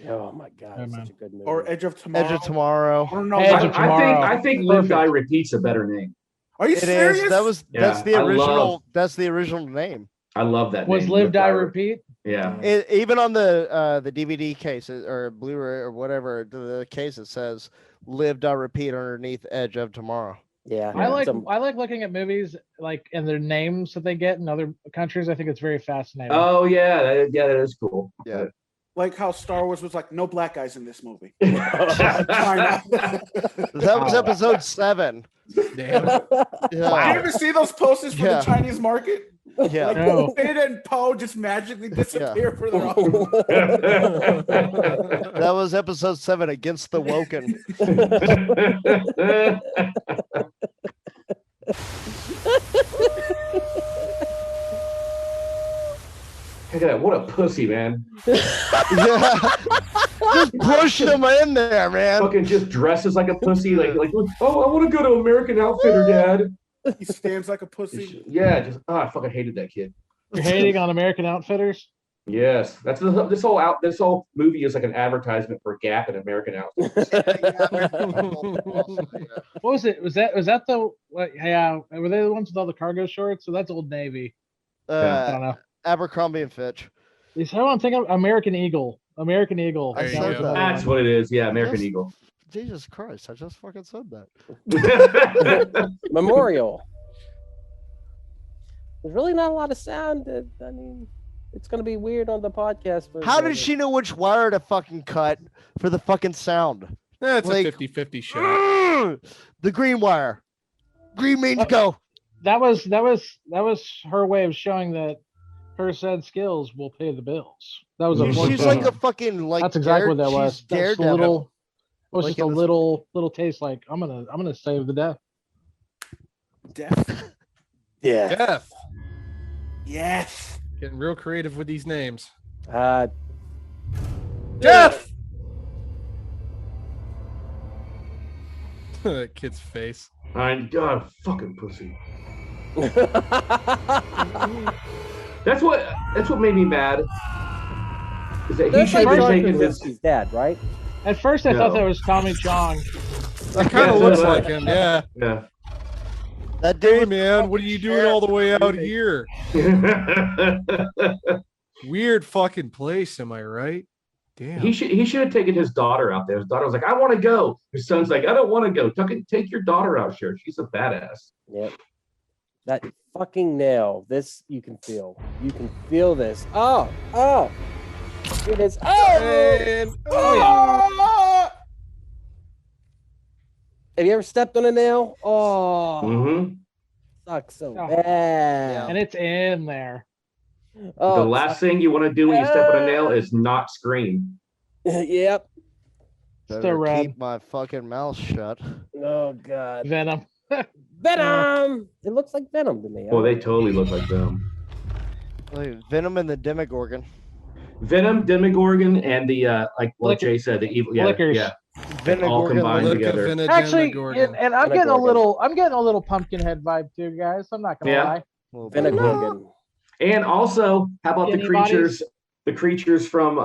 Speaker 1: Oh my god,
Speaker 3: Yeah,
Speaker 1: it's
Speaker 3: man.
Speaker 1: such a good movie.
Speaker 5: Or Edge of Tomorrow.
Speaker 2: Edge of Tomorrow.
Speaker 5: I don't know.
Speaker 3: Edge of Tomorrow.
Speaker 4: I think Live Die Repeat's a better name.
Speaker 5: Are you
Speaker 2: It
Speaker 5: serious?
Speaker 2: is. That's
Speaker 4: Yeah,
Speaker 2: the
Speaker 4: I
Speaker 2: original.
Speaker 4: love-
Speaker 2: That's the original name.
Speaker 4: I love that
Speaker 3: Was
Speaker 4: name.
Speaker 3: Live Die Repeat?
Speaker 4: Yeah.
Speaker 2: Even on the DVD cases or Blu-ray or whatever the case, it says "Live Die Repeat" underneath "Edge of Tomorrow."
Speaker 1: Yeah,
Speaker 3: I like
Speaker 1: some-
Speaker 3: I like looking at movies like and their names that they get in other countries. I think it's very fascinating.
Speaker 4: Oh yeah, that is cool.
Speaker 2: Yeah.
Speaker 5: Like how Star Wars was like, no black guys in this movie.
Speaker 2: That was episode 7.
Speaker 6: Damn.
Speaker 2: Yeah.
Speaker 5: You ever see those posters for
Speaker 2: Yeah.
Speaker 5: the Chinese market?
Speaker 2: Yeah.
Speaker 5: Like
Speaker 3: No.
Speaker 5: Beta and Poe just magically disappear for their own.
Speaker 2: That was episode 7, Against the Woken.
Speaker 4: Look at that! What a pussy, man!
Speaker 2: Yeah. Just pushing them in there, man.
Speaker 4: Fucking just dresses like a pussy. Like oh, I want to go to American Outfitter, Dad.
Speaker 5: He stands like a pussy.
Speaker 4: Yeah, I fucking hated that kid.
Speaker 3: You're hating on American Outfitters?
Speaker 4: Yes, that's this whole movie is like an advertisement for Gap and American Outfitters.
Speaker 3: What was it? Was that the what? Yeah, were they the ones with all the cargo shorts? So that's Old Navy. I don't know.
Speaker 2: Abercrombie and Fitch.
Speaker 3: Is how I'm thinking of American Eagle. American Eagle.
Speaker 2: I
Speaker 6: There you
Speaker 2: said
Speaker 6: go.
Speaker 2: that.
Speaker 4: That's what it is. Yeah, American
Speaker 2: Yes.
Speaker 4: Eagle.
Speaker 2: Jesus Christ! I just fucking said that.
Speaker 1: Memorial. There's really not a lot of sound. I mean, it's gonna be weird on the podcast.
Speaker 2: How did she know which wire to fucking cut for the fucking sound?
Speaker 6: That's
Speaker 2: Like-
Speaker 6: a 50-50 shot.
Speaker 2: The green wire. Green means go.
Speaker 3: That was her way of showing that her said skills will pay the bills. That was a
Speaker 4: She's
Speaker 2: She's
Speaker 3: foreshadowing.
Speaker 2: like a fucking like.
Speaker 3: That's exactly what that was.
Speaker 2: she's
Speaker 3: That's a
Speaker 2: Daredevil.
Speaker 3: little. It was
Speaker 2: Like
Speaker 3: just a
Speaker 2: in the-
Speaker 3: little taste. Like I'm gonna save the death.
Speaker 5: Death.
Speaker 1: Yeah.
Speaker 6: Death.
Speaker 5: Yes.
Speaker 6: Getting real creative with these names. Death. That kid's face.
Speaker 4: I'm God, fucking pussy. That's what made me mad. Is that he
Speaker 1: That's
Speaker 4: should
Speaker 1: like
Speaker 4: have
Speaker 1: John
Speaker 4: taken his.
Speaker 1: Krasinski's dad, right?
Speaker 3: At first, I thought
Speaker 4: No.
Speaker 3: that was Tommy Chong.
Speaker 6: That kind of
Speaker 4: Yeah,
Speaker 6: looks
Speaker 4: so
Speaker 6: like him, yeah.
Speaker 4: Yeah.
Speaker 2: That
Speaker 6: Hey
Speaker 2: dude.
Speaker 6: man, what are you doing all the way out here? Weird fucking place, am I right? Damn.
Speaker 4: He should have taken his daughter out there. His daughter was like, "I want to go." His son's like, "I don't want to go. Take your daughter out, sure. She's a badass."
Speaker 1: Yep. That fucking nail. This you can feel. You can feel this. Oh. It is. Oh. Have you ever stepped on a nail? Oh. Sucks so bad.
Speaker 3: And it's in there.
Speaker 1: Oh,
Speaker 4: the last thing you want to do when you step on a nail is not scream.
Speaker 1: Yep.
Speaker 2: Better keep my fucking mouth shut.
Speaker 1: Oh God.
Speaker 3: Venom.
Speaker 1: Venom. It looks like Venom to me.
Speaker 4: Well, they totally look like Venom.
Speaker 2: Venom and the Demogorgon.
Speaker 4: Venom, Demogorgon, and the like what Jay said, the evil. Yeah,
Speaker 3: Flickers.
Speaker 4: yeah. All combined together.
Speaker 3: Actually, and I'm getting a little Pumpkinhead vibe too, guys. I'm not gonna lie.
Speaker 1: Venom.
Speaker 4: And also, how about
Speaker 3: Antibodies?
Speaker 4: the creatures from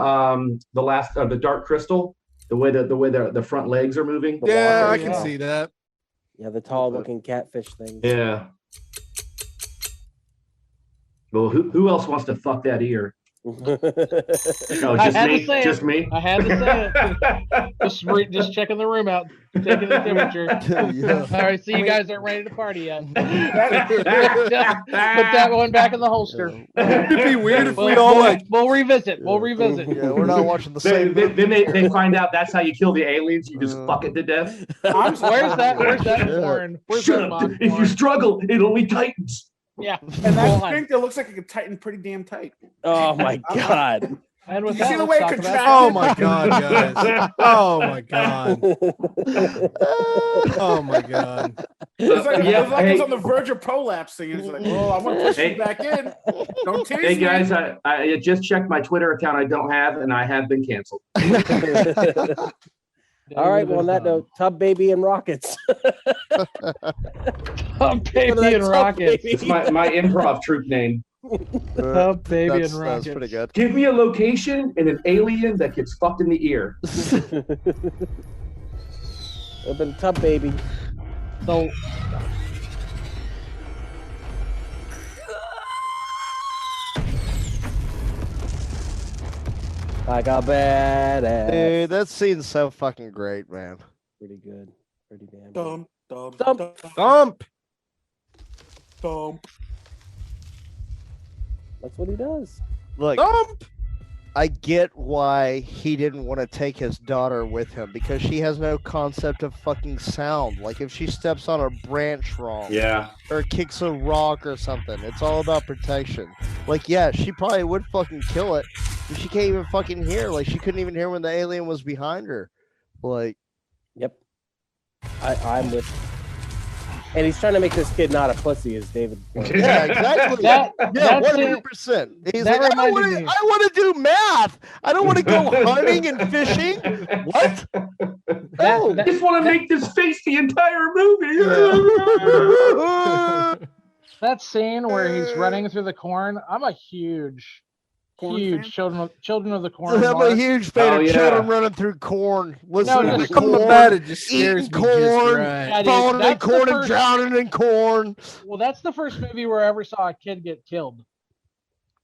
Speaker 4: the Dark Crystal? The way the front legs are moving.
Speaker 6: Yeah, I can see that.
Speaker 1: Yeah, the tall looking catfish thing.
Speaker 4: Yeah. Well, who else wants to fuck that ear? Just me.
Speaker 3: I had to say it. Just checking the room out, taking the temperature. All right, so you guys aren't ready to party yet. Put that one back in the holster.
Speaker 6: It'd be weird if we all like.
Speaker 3: We'll revisit. We'll revisit.
Speaker 2: Yeah, we're not watching the same.
Speaker 4: Then they find out that's how you kill the aliens. You just fuck it to death.
Speaker 3: Where's that porn? Where's
Speaker 4: Shut up. If you struggle, it only tightens.
Speaker 3: Yeah.
Speaker 5: And that drink that looks like it could tighten pretty damn tight.
Speaker 1: Oh my God.
Speaker 3: And with
Speaker 5: You see the way it contracts?
Speaker 6: Oh my God, guys. Oh my God. Oh my God.
Speaker 5: It's like, it's on the verge of prolapsing. It's like, oh, I want to push you back in. Don't tease me.
Speaker 4: Hey guys, I just checked my Twitter account. I don't have, and I have been canceled.
Speaker 1: All right. Well, on that note, Tub Baby and Rockets.
Speaker 3: Tub Baby and Rockets.
Speaker 4: It's my improv troupe name.
Speaker 3: Tub Baby and Rockets.
Speaker 2: That's pretty good.
Speaker 4: Give me a location and an alien that gets fucked in the ear.
Speaker 1: I've been Tub Baby.
Speaker 3: So.
Speaker 1: Like a badass.
Speaker 2: Dude, that scene's so fucking great, man.
Speaker 1: Pretty good. Pretty damn good.
Speaker 5: Thump, thump,
Speaker 1: Thump.
Speaker 5: thump,
Speaker 6: Thump.
Speaker 5: thump.
Speaker 1: That's what he does.
Speaker 2: Look,
Speaker 6: Thump.
Speaker 2: I get why he didn't want to take his daughter with him because she has no concept of fucking sound. Like if she steps on a branch wrong,
Speaker 4: Yeah.
Speaker 2: or kicks a rock or something, it's all about protection. Like, yeah, she probably would fucking kill it, but she can't even fucking hear. Like, she couldn't even hear when the alien was behind her. Like,
Speaker 1: Yep. I'm with. And he's trying to make this kid not a pussy, as David pointed out.
Speaker 2: yeah, exactly.
Speaker 3: That-
Speaker 2: Yeah,
Speaker 3: that's
Speaker 2: 100%. He's
Speaker 3: that
Speaker 2: like, I
Speaker 3: reminded me.
Speaker 2: want to do math. I don't want to go hunting and fishing. What? No.
Speaker 4: I just want to make this face the entire movie.
Speaker 3: That scene where he's running through the corn, I'm a huge
Speaker 5: Corn fan?
Speaker 3: children of the corn.
Speaker 2: I'm a huge fan
Speaker 4: Oh,
Speaker 2: of
Speaker 4: yeah.
Speaker 2: children running through corn. Listening
Speaker 3: No,
Speaker 2: to
Speaker 3: just
Speaker 6: Something
Speaker 2: corn,
Speaker 6: about it just scares
Speaker 2: eating
Speaker 6: me just
Speaker 2: corn,
Speaker 6: right.
Speaker 3: Yeah, dude,
Speaker 2: falling in
Speaker 3: that's the
Speaker 2: corn and
Speaker 3: first-
Speaker 2: drowning in corn.
Speaker 3: Well, that's the first movie where I ever saw a kid get killed.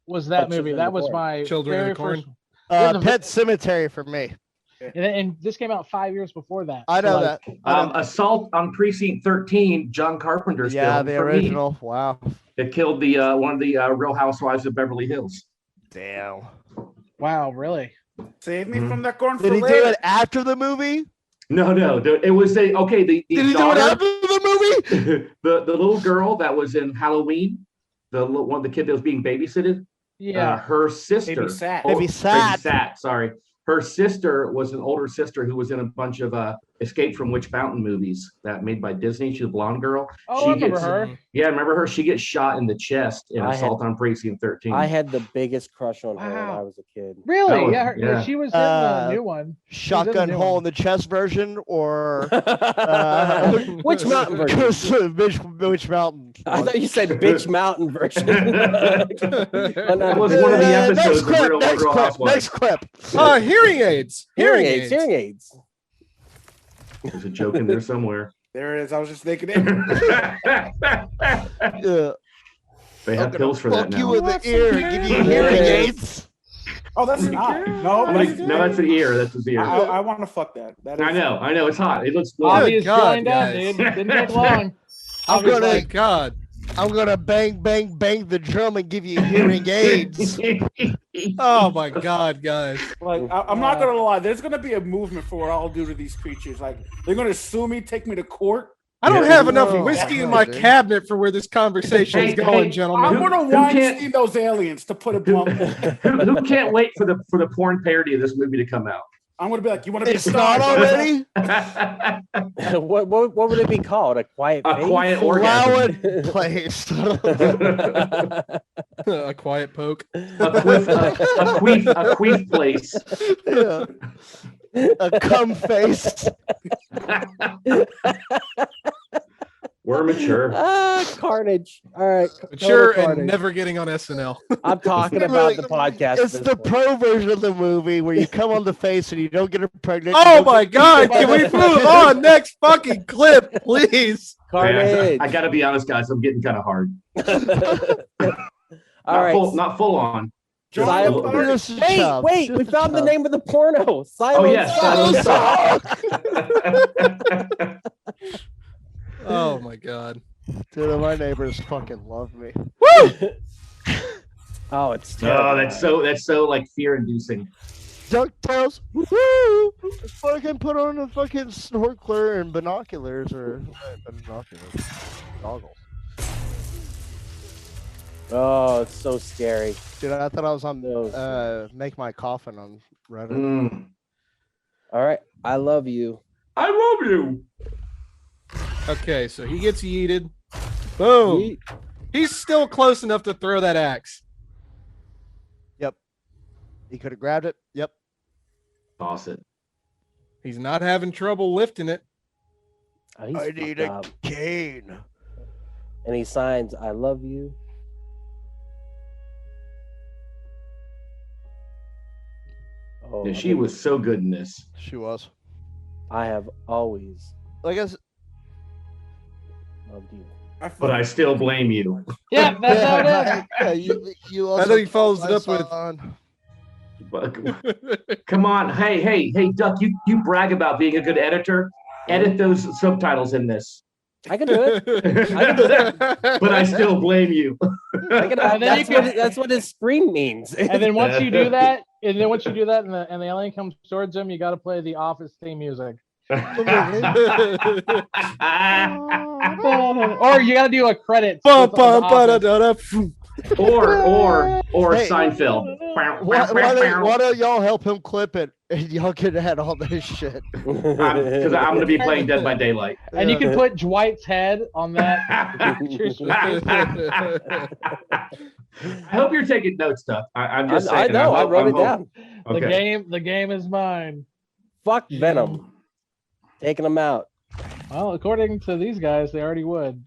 Speaker 3: Was that movie?
Speaker 1: Children of
Speaker 3: That
Speaker 1: the
Speaker 3: was
Speaker 1: Corn.
Speaker 3: my
Speaker 6: Children of
Speaker 3: very
Speaker 6: the Corn?
Speaker 3: first. Yeah, the-
Speaker 2: Pet Cemetery for me.
Speaker 3: And this came out 5 years before that.
Speaker 2: I
Speaker 3: So,
Speaker 2: know
Speaker 3: like,
Speaker 2: that.
Speaker 4: Assault on Precinct 13, John Carpenter's
Speaker 2: Yeah,
Speaker 4: film
Speaker 2: the
Speaker 4: for me.
Speaker 2: original. Wow.
Speaker 4: It killed the one of the Real Housewives of Beverly Hills.
Speaker 2: Damn.
Speaker 3: Wow, really?
Speaker 5: Save me from that corn
Speaker 2: Did he do
Speaker 5: fillet.
Speaker 2: it after the movie?
Speaker 4: No, it was the
Speaker 2: Did he do it
Speaker 4: daughter,
Speaker 2: after the movie?
Speaker 4: the little girl that was in Halloween, the kid that was being babysitted.
Speaker 3: Yeah.
Speaker 4: Her sister,
Speaker 5: Baby Sat.
Speaker 2: Baby Sat.
Speaker 4: sorry. Her sister was an older sister who was in a bunch of Escape from Witch Mountain movies that made by Disney. She's a blonde girl.
Speaker 3: Oh,
Speaker 4: She
Speaker 3: I remember
Speaker 4: gets-
Speaker 3: her.
Speaker 4: Yeah, remember her? She gets shot in the chest in
Speaker 1: I had-
Speaker 4: Assault on Precinct 13.
Speaker 1: I had the biggest crush on her when
Speaker 3: Wow.
Speaker 1: I was a kid.
Speaker 3: Really?
Speaker 4: Oh,
Speaker 3: Yeah,
Speaker 4: yeah.
Speaker 3: she was in the new one.
Speaker 2: Shotgun
Speaker 3: new
Speaker 2: hole
Speaker 3: one.
Speaker 2: in the chest version or
Speaker 1: Which mountain version?
Speaker 2: Which mountain?
Speaker 1: I thought you said bitch mountain version.
Speaker 4: That was one of the episodes of Real Housewives.
Speaker 2: Next clip.
Speaker 6: Hearing aids.
Speaker 1: Hearing aids. Hearing aids.
Speaker 4: There's a joke in there somewhere.
Speaker 5: There it is. I was just thinking it.
Speaker 2: Yeah.
Speaker 4: They have pills for that
Speaker 2: Fuck you
Speaker 4: now.
Speaker 2: in the ear and give you hearing aids.
Speaker 5: Oh, that's not. No, but
Speaker 4: No, that's the ear. That's the ear.
Speaker 5: I want to fuck that. That is,
Speaker 4: I know. It's hot. It looks good.
Speaker 3: Obvious
Speaker 6: God,
Speaker 3: joined up,
Speaker 6: guys.
Speaker 3: dude. Didn't take long.
Speaker 2: I'm gonna
Speaker 6: Thank God.
Speaker 2: I'm gonna bang, bang, bang the drum and give you hearing aids.
Speaker 6: Oh my god, guys!
Speaker 5: Like I'm not gonna lie, there's gonna be a movement for what I'll do to these creatures. Like they're gonna sue me, take me to court.
Speaker 6: I don't have enough
Speaker 2: No.
Speaker 6: whiskey in my cabinet for where this conversation is going,
Speaker 5: I'm
Speaker 6: gentlemen.
Speaker 5: gonna Weinstein those aliens to put it bluntly.
Speaker 4: Who can't wait for the porn parody of this movie to come out?
Speaker 5: I'm gonna be like, you want to be a
Speaker 2: It's
Speaker 5: star
Speaker 2: not already.
Speaker 1: what would it be called? A quiet
Speaker 4: A
Speaker 1: face?
Speaker 4: quiet orgasm.
Speaker 2: Loud place.
Speaker 6: A quiet poke.
Speaker 4: A queef place.
Speaker 2: Yeah. A cum face.
Speaker 4: We're mature.
Speaker 1: Carnage. All right.
Speaker 6: Mature
Speaker 1: total
Speaker 6: and
Speaker 1: carnage.
Speaker 6: never getting on SNL.
Speaker 1: I'm talking about the podcast.
Speaker 2: It's the pro version of the movie where you come on the face and you don't get her pregnant.
Speaker 6: Oh my god! Can we move on? Next fucking clip, please.
Speaker 1: Carnage.
Speaker 4: I gotta be honest, guys. I'm getting kind of hard.
Speaker 1: All right.
Speaker 4: Not full on.
Speaker 5: John,
Speaker 1: Silent- Wait, we found the name of the porno. Silent
Speaker 4: Oh yes,
Speaker 1: Sock.
Speaker 4: Silent Sock.
Speaker 6: Oh my god.
Speaker 2: Dude, my neighbors fucking love me.
Speaker 6: Woo!
Speaker 1: Oh, it's terrible.
Speaker 4: Oh, that's so like fear-inducing.
Speaker 2: DuckTales. Woo! Fucking put on a fucking snorkeler and binoculars or goggles.
Speaker 1: Oh, it's so scary.
Speaker 2: Dude, I thought I was on
Speaker 1: No.
Speaker 2: Make My Coffin on Reddit.
Speaker 4: Mm.
Speaker 1: All right. I love you.
Speaker 4: I love you.
Speaker 6: Okay, so he gets yeeted. Boom.
Speaker 1: Yeet.
Speaker 6: He's still close enough to throw that axe.
Speaker 2: Yep. He could have grabbed it. Yep.
Speaker 4: Toss it.
Speaker 6: He's not having trouble lifting it.
Speaker 1: Oh, he's
Speaker 2: I need
Speaker 1: fucked
Speaker 2: a
Speaker 1: up.
Speaker 2: cane.
Speaker 1: And he signs, I love you. Oh,
Speaker 4: Yeah, she was so good in this.
Speaker 2: She was.
Speaker 1: I have always
Speaker 2: I guess.
Speaker 1: loved you.
Speaker 4: But I still blame you.
Speaker 3: Yeah, that's how it is.
Speaker 2: Yeah, you also
Speaker 6: I think he follows it up with.
Speaker 2: with.
Speaker 4: Come on, hey, Duck, you brag about being a good editor. Edit those subtitles in this.
Speaker 1: I can do it.
Speaker 4: But I still blame you.
Speaker 1: I can,
Speaker 3: And then
Speaker 1: that's what his screen means.
Speaker 3: And then once you do that, and the alien comes towards him, you got to play the Office theme music. Or you got to do a credit.
Speaker 6: Bum, bum, ba-da-da-da.
Speaker 4: or
Speaker 2: Hey,
Speaker 4: Seinfeld.
Speaker 2: Why don't y'all help him clip it and y'all can add all this shit?
Speaker 4: Because I'm going to be playing Dead by Daylight.
Speaker 3: And you can put Dwight's head on that.
Speaker 4: I hope you're taking notes, Duck. I'm just
Speaker 1: I
Speaker 4: saying.
Speaker 1: know. I wrote it down.
Speaker 4: Okay.
Speaker 3: The game is mine.
Speaker 1: Fuck Venom. Taking him out.
Speaker 3: Well, according to these guys, they already would.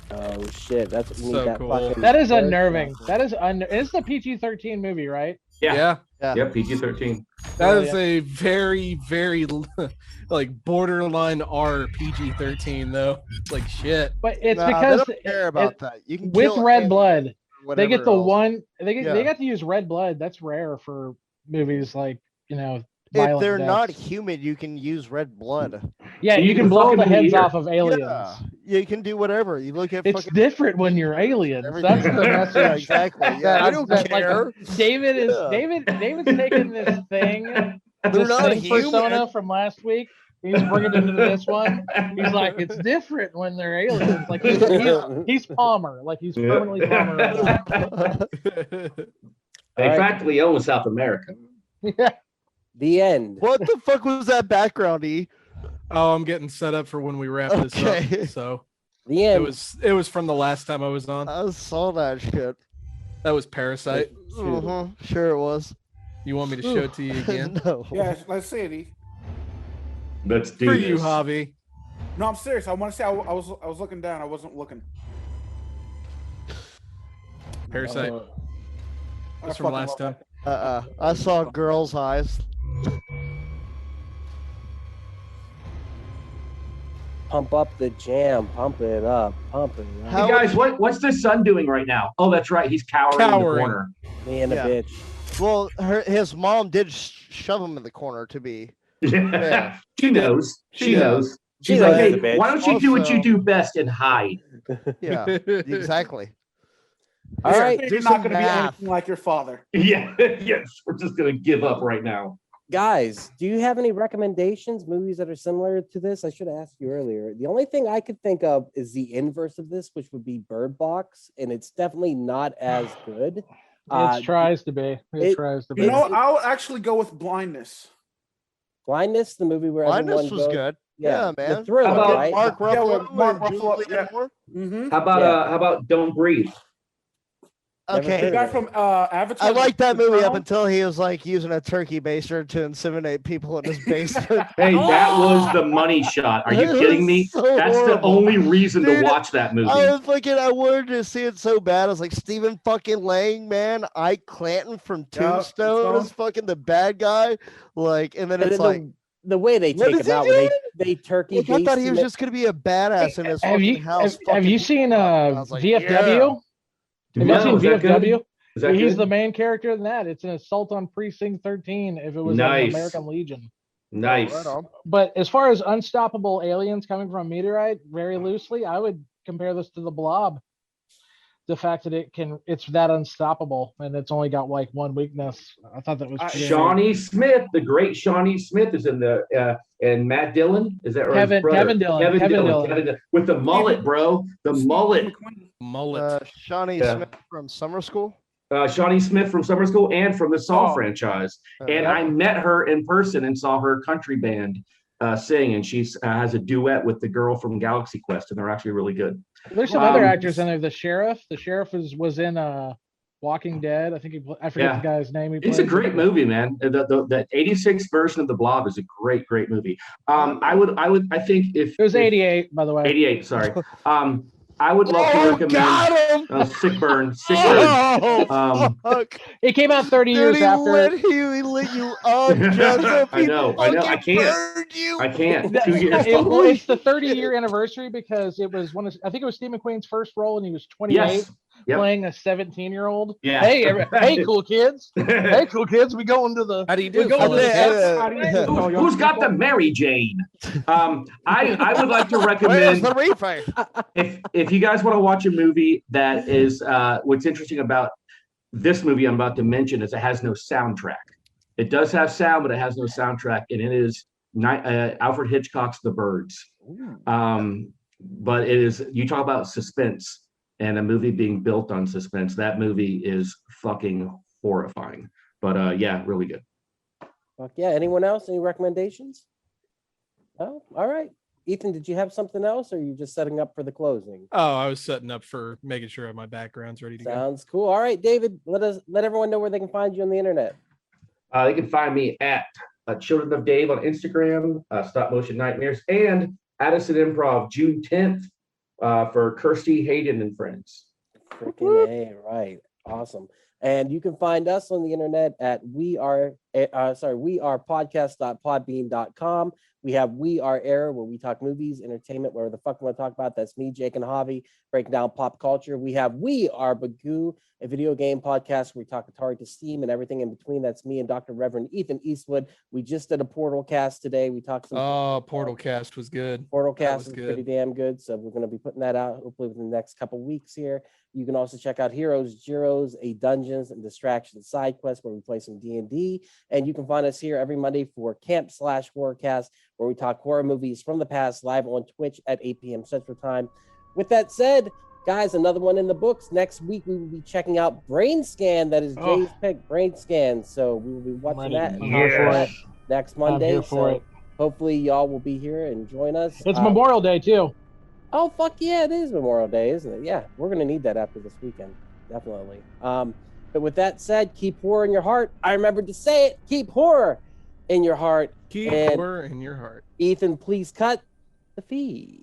Speaker 1: Oh shit! That's what you need.
Speaker 6: So
Speaker 1: That
Speaker 6: cool.
Speaker 1: fucking.
Speaker 3: That is unnerving. That is It's a PG-13 movie, right?
Speaker 4: Yeah.
Speaker 6: Yeah,
Speaker 4: Yep, PG-13.
Speaker 6: that is a very, very like borderline R PG-13 though. Like shit.
Speaker 3: But it's
Speaker 2: Nah,
Speaker 3: because
Speaker 2: they don't care about that. You can
Speaker 3: with
Speaker 2: kill
Speaker 3: red
Speaker 2: aliens
Speaker 3: blood,
Speaker 2: or
Speaker 3: they get the
Speaker 2: whatever else.
Speaker 3: one. They
Speaker 2: Yeah.
Speaker 3: got to use red blood. That's rare for movies like
Speaker 2: If
Speaker 3: violent
Speaker 2: they're
Speaker 3: deaths.
Speaker 2: not human, you can use red blood.
Speaker 3: Yeah,
Speaker 4: You
Speaker 3: you
Speaker 4: can
Speaker 3: can blow
Speaker 4: fucking
Speaker 3: the
Speaker 4: do
Speaker 3: heads
Speaker 4: either.
Speaker 3: off of aliens.
Speaker 2: Yeah, you can do whatever. You look at
Speaker 3: It's
Speaker 2: fucking
Speaker 3: different when you're aliens. That's the message.
Speaker 2: yeah, exactly. Yeah, I don't
Speaker 3: Like,
Speaker 2: care.
Speaker 3: David is
Speaker 2: Yeah.
Speaker 3: David's taking this thing,
Speaker 2: They're
Speaker 3: this
Speaker 2: not
Speaker 3: thing
Speaker 2: human.
Speaker 3: persona from last week. He's bringing it into this one. He's like, it's different when they're aliens. Like he's Palmer. Like he's
Speaker 4: Yeah.
Speaker 3: permanently Palmer. Right now.
Speaker 4: They practically own South America.
Speaker 3: Yeah.
Speaker 1: The end.
Speaker 2: What the fuck was that background, E?
Speaker 6: Oh, I'm getting set up for when we wrap this
Speaker 2: Okay.
Speaker 6: up. So
Speaker 1: The
Speaker 6: it
Speaker 1: end.
Speaker 6: was from the last time I was on.
Speaker 2: I saw that shit.
Speaker 6: That was Parasite.
Speaker 2: Sure it was.
Speaker 6: You want me to show it to you again?
Speaker 2: No.
Speaker 5: Yeah, let's see it. E.
Speaker 4: Let's do
Speaker 6: For
Speaker 4: this.
Speaker 6: you, Javi.
Speaker 5: No, I'm serious. I want to say I was looking down. I wasn't looking.
Speaker 6: Parasite.
Speaker 5: I
Speaker 6: That's from
Speaker 5: fucking
Speaker 6: last
Speaker 5: love
Speaker 6: time.
Speaker 2: I saw girls' eyes.
Speaker 1: Pump up the jam. Pump it up. Pump it up.
Speaker 2: How-
Speaker 4: Hey guys, what's the son doing right now? Oh, that's right. He's cowering in the
Speaker 6: Cowering.
Speaker 4: corner.
Speaker 1: Me and a
Speaker 2: Yeah.
Speaker 1: bitch.
Speaker 2: Well, his mom did shove him in the corner to be.
Speaker 4: Yeah. She knows. She
Speaker 2: Yeah.
Speaker 4: knows.
Speaker 1: She
Speaker 4: She's like,
Speaker 1: knows
Speaker 4: hey,
Speaker 1: the bitch.
Speaker 4: why don't you do what you
Speaker 2: Also-
Speaker 4: do best and hide?
Speaker 2: Yeah, exactly.
Speaker 1: All right,
Speaker 5: You're
Speaker 2: do
Speaker 5: not
Speaker 2: some
Speaker 5: going to be
Speaker 2: math.
Speaker 5: anything like your father.
Speaker 4: Yeah, yes. We're just gonna give up right now.
Speaker 1: guys, do you have any recommendations, movies that are similar to this? I should have asked you earlier. The only thing I could think of is the inverse of this, which would be Bird Box, and it's definitely not as good.
Speaker 3: It tries to be. It tries to be.
Speaker 5: You know, I would actually go with Blindness.
Speaker 1: Blindness, the movie where
Speaker 2: Blindness
Speaker 1: everyone
Speaker 2: was
Speaker 1: goes,
Speaker 2: good.
Speaker 1: Yeah,
Speaker 2: Yeah,
Speaker 1: the
Speaker 2: man.
Speaker 1: thriller,
Speaker 4: How about
Speaker 1: right?
Speaker 2: Mark
Speaker 5: Yeah,
Speaker 2: Ruffalo,
Speaker 5: well, Mark
Speaker 2: and
Speaker 5: Ruffalo,
Speaker 2: Julianne
Speaker 5: yeah.
Speaker 2: Moore.
Speaker 5: Mm-hmm.
Speaker 4: How about Don't Breathe?
Speaker 1: Never
Speaker 5: The
Speaker 1: heard
Speaker 2: Okay,
Speaker 1: of
Speaker 5: guy
Speaker 1: it.
Speaker 5: from Avatar.
Speaker 2: I like that
Speaker 5: the
Speaker 2: movie up
Speaker 5: Colonel.
Speaker 2: until he was like using a turkey baster to inseminate people in his basement.
Speaker 4: Hey, that was the money shot. Are you
Speaker 2: It
Speaker 4: kidding
Speaker 2: was
Speaker 4: me?
Speaker 2: so
Speaker 4: That's the
Speaker 2: horrible.
Speaker 4: only reason to
Speaker 2: Dude,
Speaker 4: watch that movie.
Speaker 2: I was thinking I wanted to see it so bad. I was like, Stephen fucking Lang, man. Ike Clanton from Tombstone
Speaker 5: Tombstone.
Speaker 2: is fucking the bad guy. Like, and then
Speaker 1: And
Speaker 2: it's
Speaker 1: then
Speaker 2: like,
Speaker 1: the way they
Speaker 2: what
Speaker 1: take
Speaker 2: is
Speaker 1: him
Speaker 2: he
Speaker 1: out, when
Speaker 2: doing?
Speaker 1: they turkey
Speaker 2: like, I thought he
Speaker 1: baste
Speaker 2: was
Speaker 1: him
Speaker 2: just gonna be a badass in his
Speaker 3: Have
Speaker 2: fucking
Speaker 3: you
Speaker 2: house.
Speaker 3: have you seen
Speaker 2: I was like,
Speaker 3: VFW?
Speaker 2: yeah.
Speaker 3: Have
Speaker 4: No,
Speaker 3: you
Speaker 4: is
Speaker 3: seen
Speaker 4: that good?
Speaker 3: VFW?
Speaker 4: Is that
Speaker 3: He's
Speaker 4: good?
Speaker 3: the main character in that. It's an assault on Precinct 13 if it was
Speaker 4: Nice.
Speaker 3: an American Legion.
Speaker 4: Nice.
Speaker 2: Right on.
Speaker 3: But as far as unstoppable aliens coming from a meteorite, very loosely, I would compare this to the Blob. The fact that it's that unstoppable and it's only got like one weakness. I thought that was very-
Speaker 4: Shawnee Smith, the great Shawnee Smith, is in the and Matt Dillon. Is that right?
Speaker 3: Kevin Dillon.
Speaker 4: Kevin Dillon. With the mullet, bro. The mullet.
Speaker 6: Mullet.
Speaker 2: Shawnee
Speaker 4: Yeah.
Speaker 2: Smith from Summer School.
Speaker 4: Shawnee Smith from Summer School and from the Saw
Speaker 5: Oh.
Speaker 4: franchise. And
Speaker 2: Uh,
Speaker 4: I met her in person and saw her country band sing, and she has a duet with the girl from Galaxy Quest, and they're actually really good.
Speaker 3: There's some other
Speaker 4: Um,
Speaker 3: actors in there. The sheriff was in Walking Dead. I think I forget
Speaker 4: Yeah.
Speaker 3: the guy's name.
Speaker 4: It's a great movie, man. The 86 version of The Blob is a great movie. I think if
Speaker 3: It was
Speaker 4: if-
Speaker 3: 88, by the way.
Speaker 4: 88, sorry. I would love to recommend
Speaker 2: got him!
Speaker 4: oh, sick burn.
Speaker 2: Oh,
Speaker 4: Um,
Speaker 2: fuck.
Speaker 3: It came out 30
Speaker 2: Dude,
Speaker 3: years
Speaker 2: he
Speaker 3: after.
Speaker 2: lit you up, Joseph.
Speaker 4: I know, I
Speaker 2: fucking
Speaker 4: can't.
Speaker 2: burned you.
Speaker 4: I can't. 2 years.
Speaker 3: It's the 30-year anniversary because it was I think it was Steve McQueen's first role and he was 28
Speaker 4: Yes. Yep.
Speaker 3: playing a 17-year-old.
Speaker 4: Yeah.
Speaker 3: Hey, cool kids. Hey, cool kids. We going to the.
Speaker 6: How do you
Speaker 3: We
Speaker 6: do?
Speaker 3: go
Speaker 6: fellas?
Speaker 3: with
Speaker 2: Yeah.
Speaker 4: Who's got the Mary Jane? I would like to
Speaker 2: Where's
Speaker 4: recommend
Speaker 2: the reefer?
Speaker 4: if you guys want to watch a movie that is what's interesting about this movie I'm about to mention is it has no soundtrack. It does have sound, but it has no soundtrack, and it is Alfred Hitchcock's The Birds. But it is, you talk about suspense and a movie being built on suspense. That movie is fucking horrifying. But yeah, really good.
Speaker 1: Fuck yeah. Anyone else? Any recommendations? Oh, all right. Ethan, did you have something else, or are you just setting up for the closing?
Speaker 6: Oh, I was setting up for making sure my background's ready to go.
Speaker 1: Sounds cool. All right, David, let everyone know where they can find you on the internet.
Speaker 4: They can find me at Children of Dave on Instagram, Stop Motion Nightmares, and Addison Improv June 10th for Kirsty, Hayden, and friends.
Speaker 1: Freaking A, right. Awesome. And you can find us on the internet at we are podcast.podbean.com. We have We Are Air, where we talk movies, entertainment, whatever the fuck we want to talk about. That's me, Jake, and Javi, breaking down pop culture. We have We Are Bagu, a video game podcast where we talk Atari to Steam and everything in between. That's me and Dr. Reverend Ethan Eastwood. We just did a Portal cast today. We talked some
Speaker 6: Portal Cast was good.
Speaker 1: Portal
Speaker 6: That
Speaker 1: cast
Speaker 6: was
Speaker 1: is
Speaker 6: good.
Speaker 1: pretty damn good. So we're going to be putting that out hopefully within the next couple weeks here. You can also check out Heroes, Gyros, a Dungeons and Distractions side quest where we play some D&D. And you can find us here every Monday for Camp Slash Horrorcast, where we talk horror movies from the past live on Twitch at 8 p.m. Central Time. With that said, guys, another one in the books. Next week, we will be checking out Brain Scan. That is Jay's pick, Brain Scan. So we will be watching that
Speaker 3: I'm here for it.
Speaker 1: next
Speaker 3: I'm
Speaker 1: Monday.
Speaker 3: here for
Speaker 1: So
Speaker 3: it.
Speaker 1: hopefully y'all will be here and join us.
Speaker 3: It's Memorial Day too.
Speaker 1: Oh, fuck yeah, it is Memorial Day, isn't it? Yeah, we're going to need that after this weekend. Definitely. But with that said, keep horror in your heart. I remembered to say it. Keep horror in your heart.
Speaker 6: Keep
Speaker 1: And
Speaker 6: horror in your heart.
Speaker 1: Ethan, please cut the feed.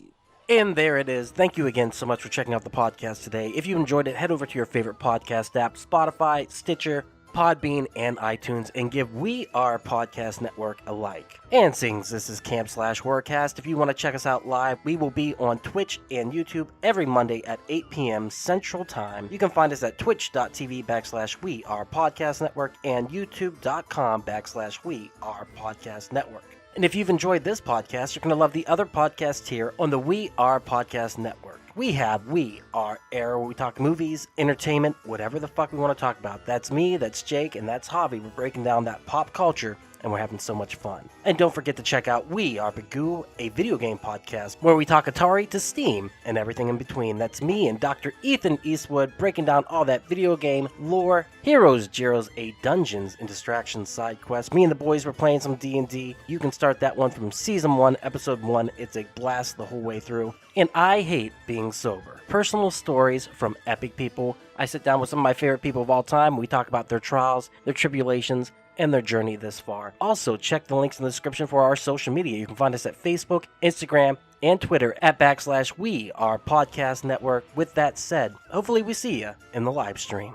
Speaker 1: And there it is. Thank you again so much for checking out the podcast today. If you enjoyed it, head over to your favorite podcast app, Spotify, Stitcher, Podbean, and iTunes, and give We Are Podcast Network a like. And since this is Camp Slash Horrorcast, if you want to check us out live, we will be on Twitch and YouTube every Monday at 8 p.m. Central Time. You can find us at twitch.tv/We Are Podcast Network and youtube.com/We Are Podcast Network. And if you've enjoyed this podcast, you're going to love the other podcasts here on the We Are Podcast Network. We have We Are Air, where we talk movies, entertainment, whatever the fuck we want to talk about. That's me, that's Jake, and that's Javi. We're breaking down that pop culture, and we're having so much fun. And don't forget to check out We Are Bagu, a video game podcast, where we talk Atari to Steam and everything in between. That's me and Dr. Ethan Eastwood breaking down all that video game lore, heroes, Gyros, a Dungeons and Distractions side quest. Me and the boys were playing some D&D. You can start that one from Season 1, Episode 1. It's a blast the whole way through. And I Hate Being Sober. Personal stories from epic people. I sit down with some of my favorite people of all time. We talk about their trials, their tribulations, and their journey this far. Also, check the links in the description for our social media. You can find us at Facebook, Instagram, and Twitter at /We Are Podcast Network. With that said, hopefully we see you in the live stream.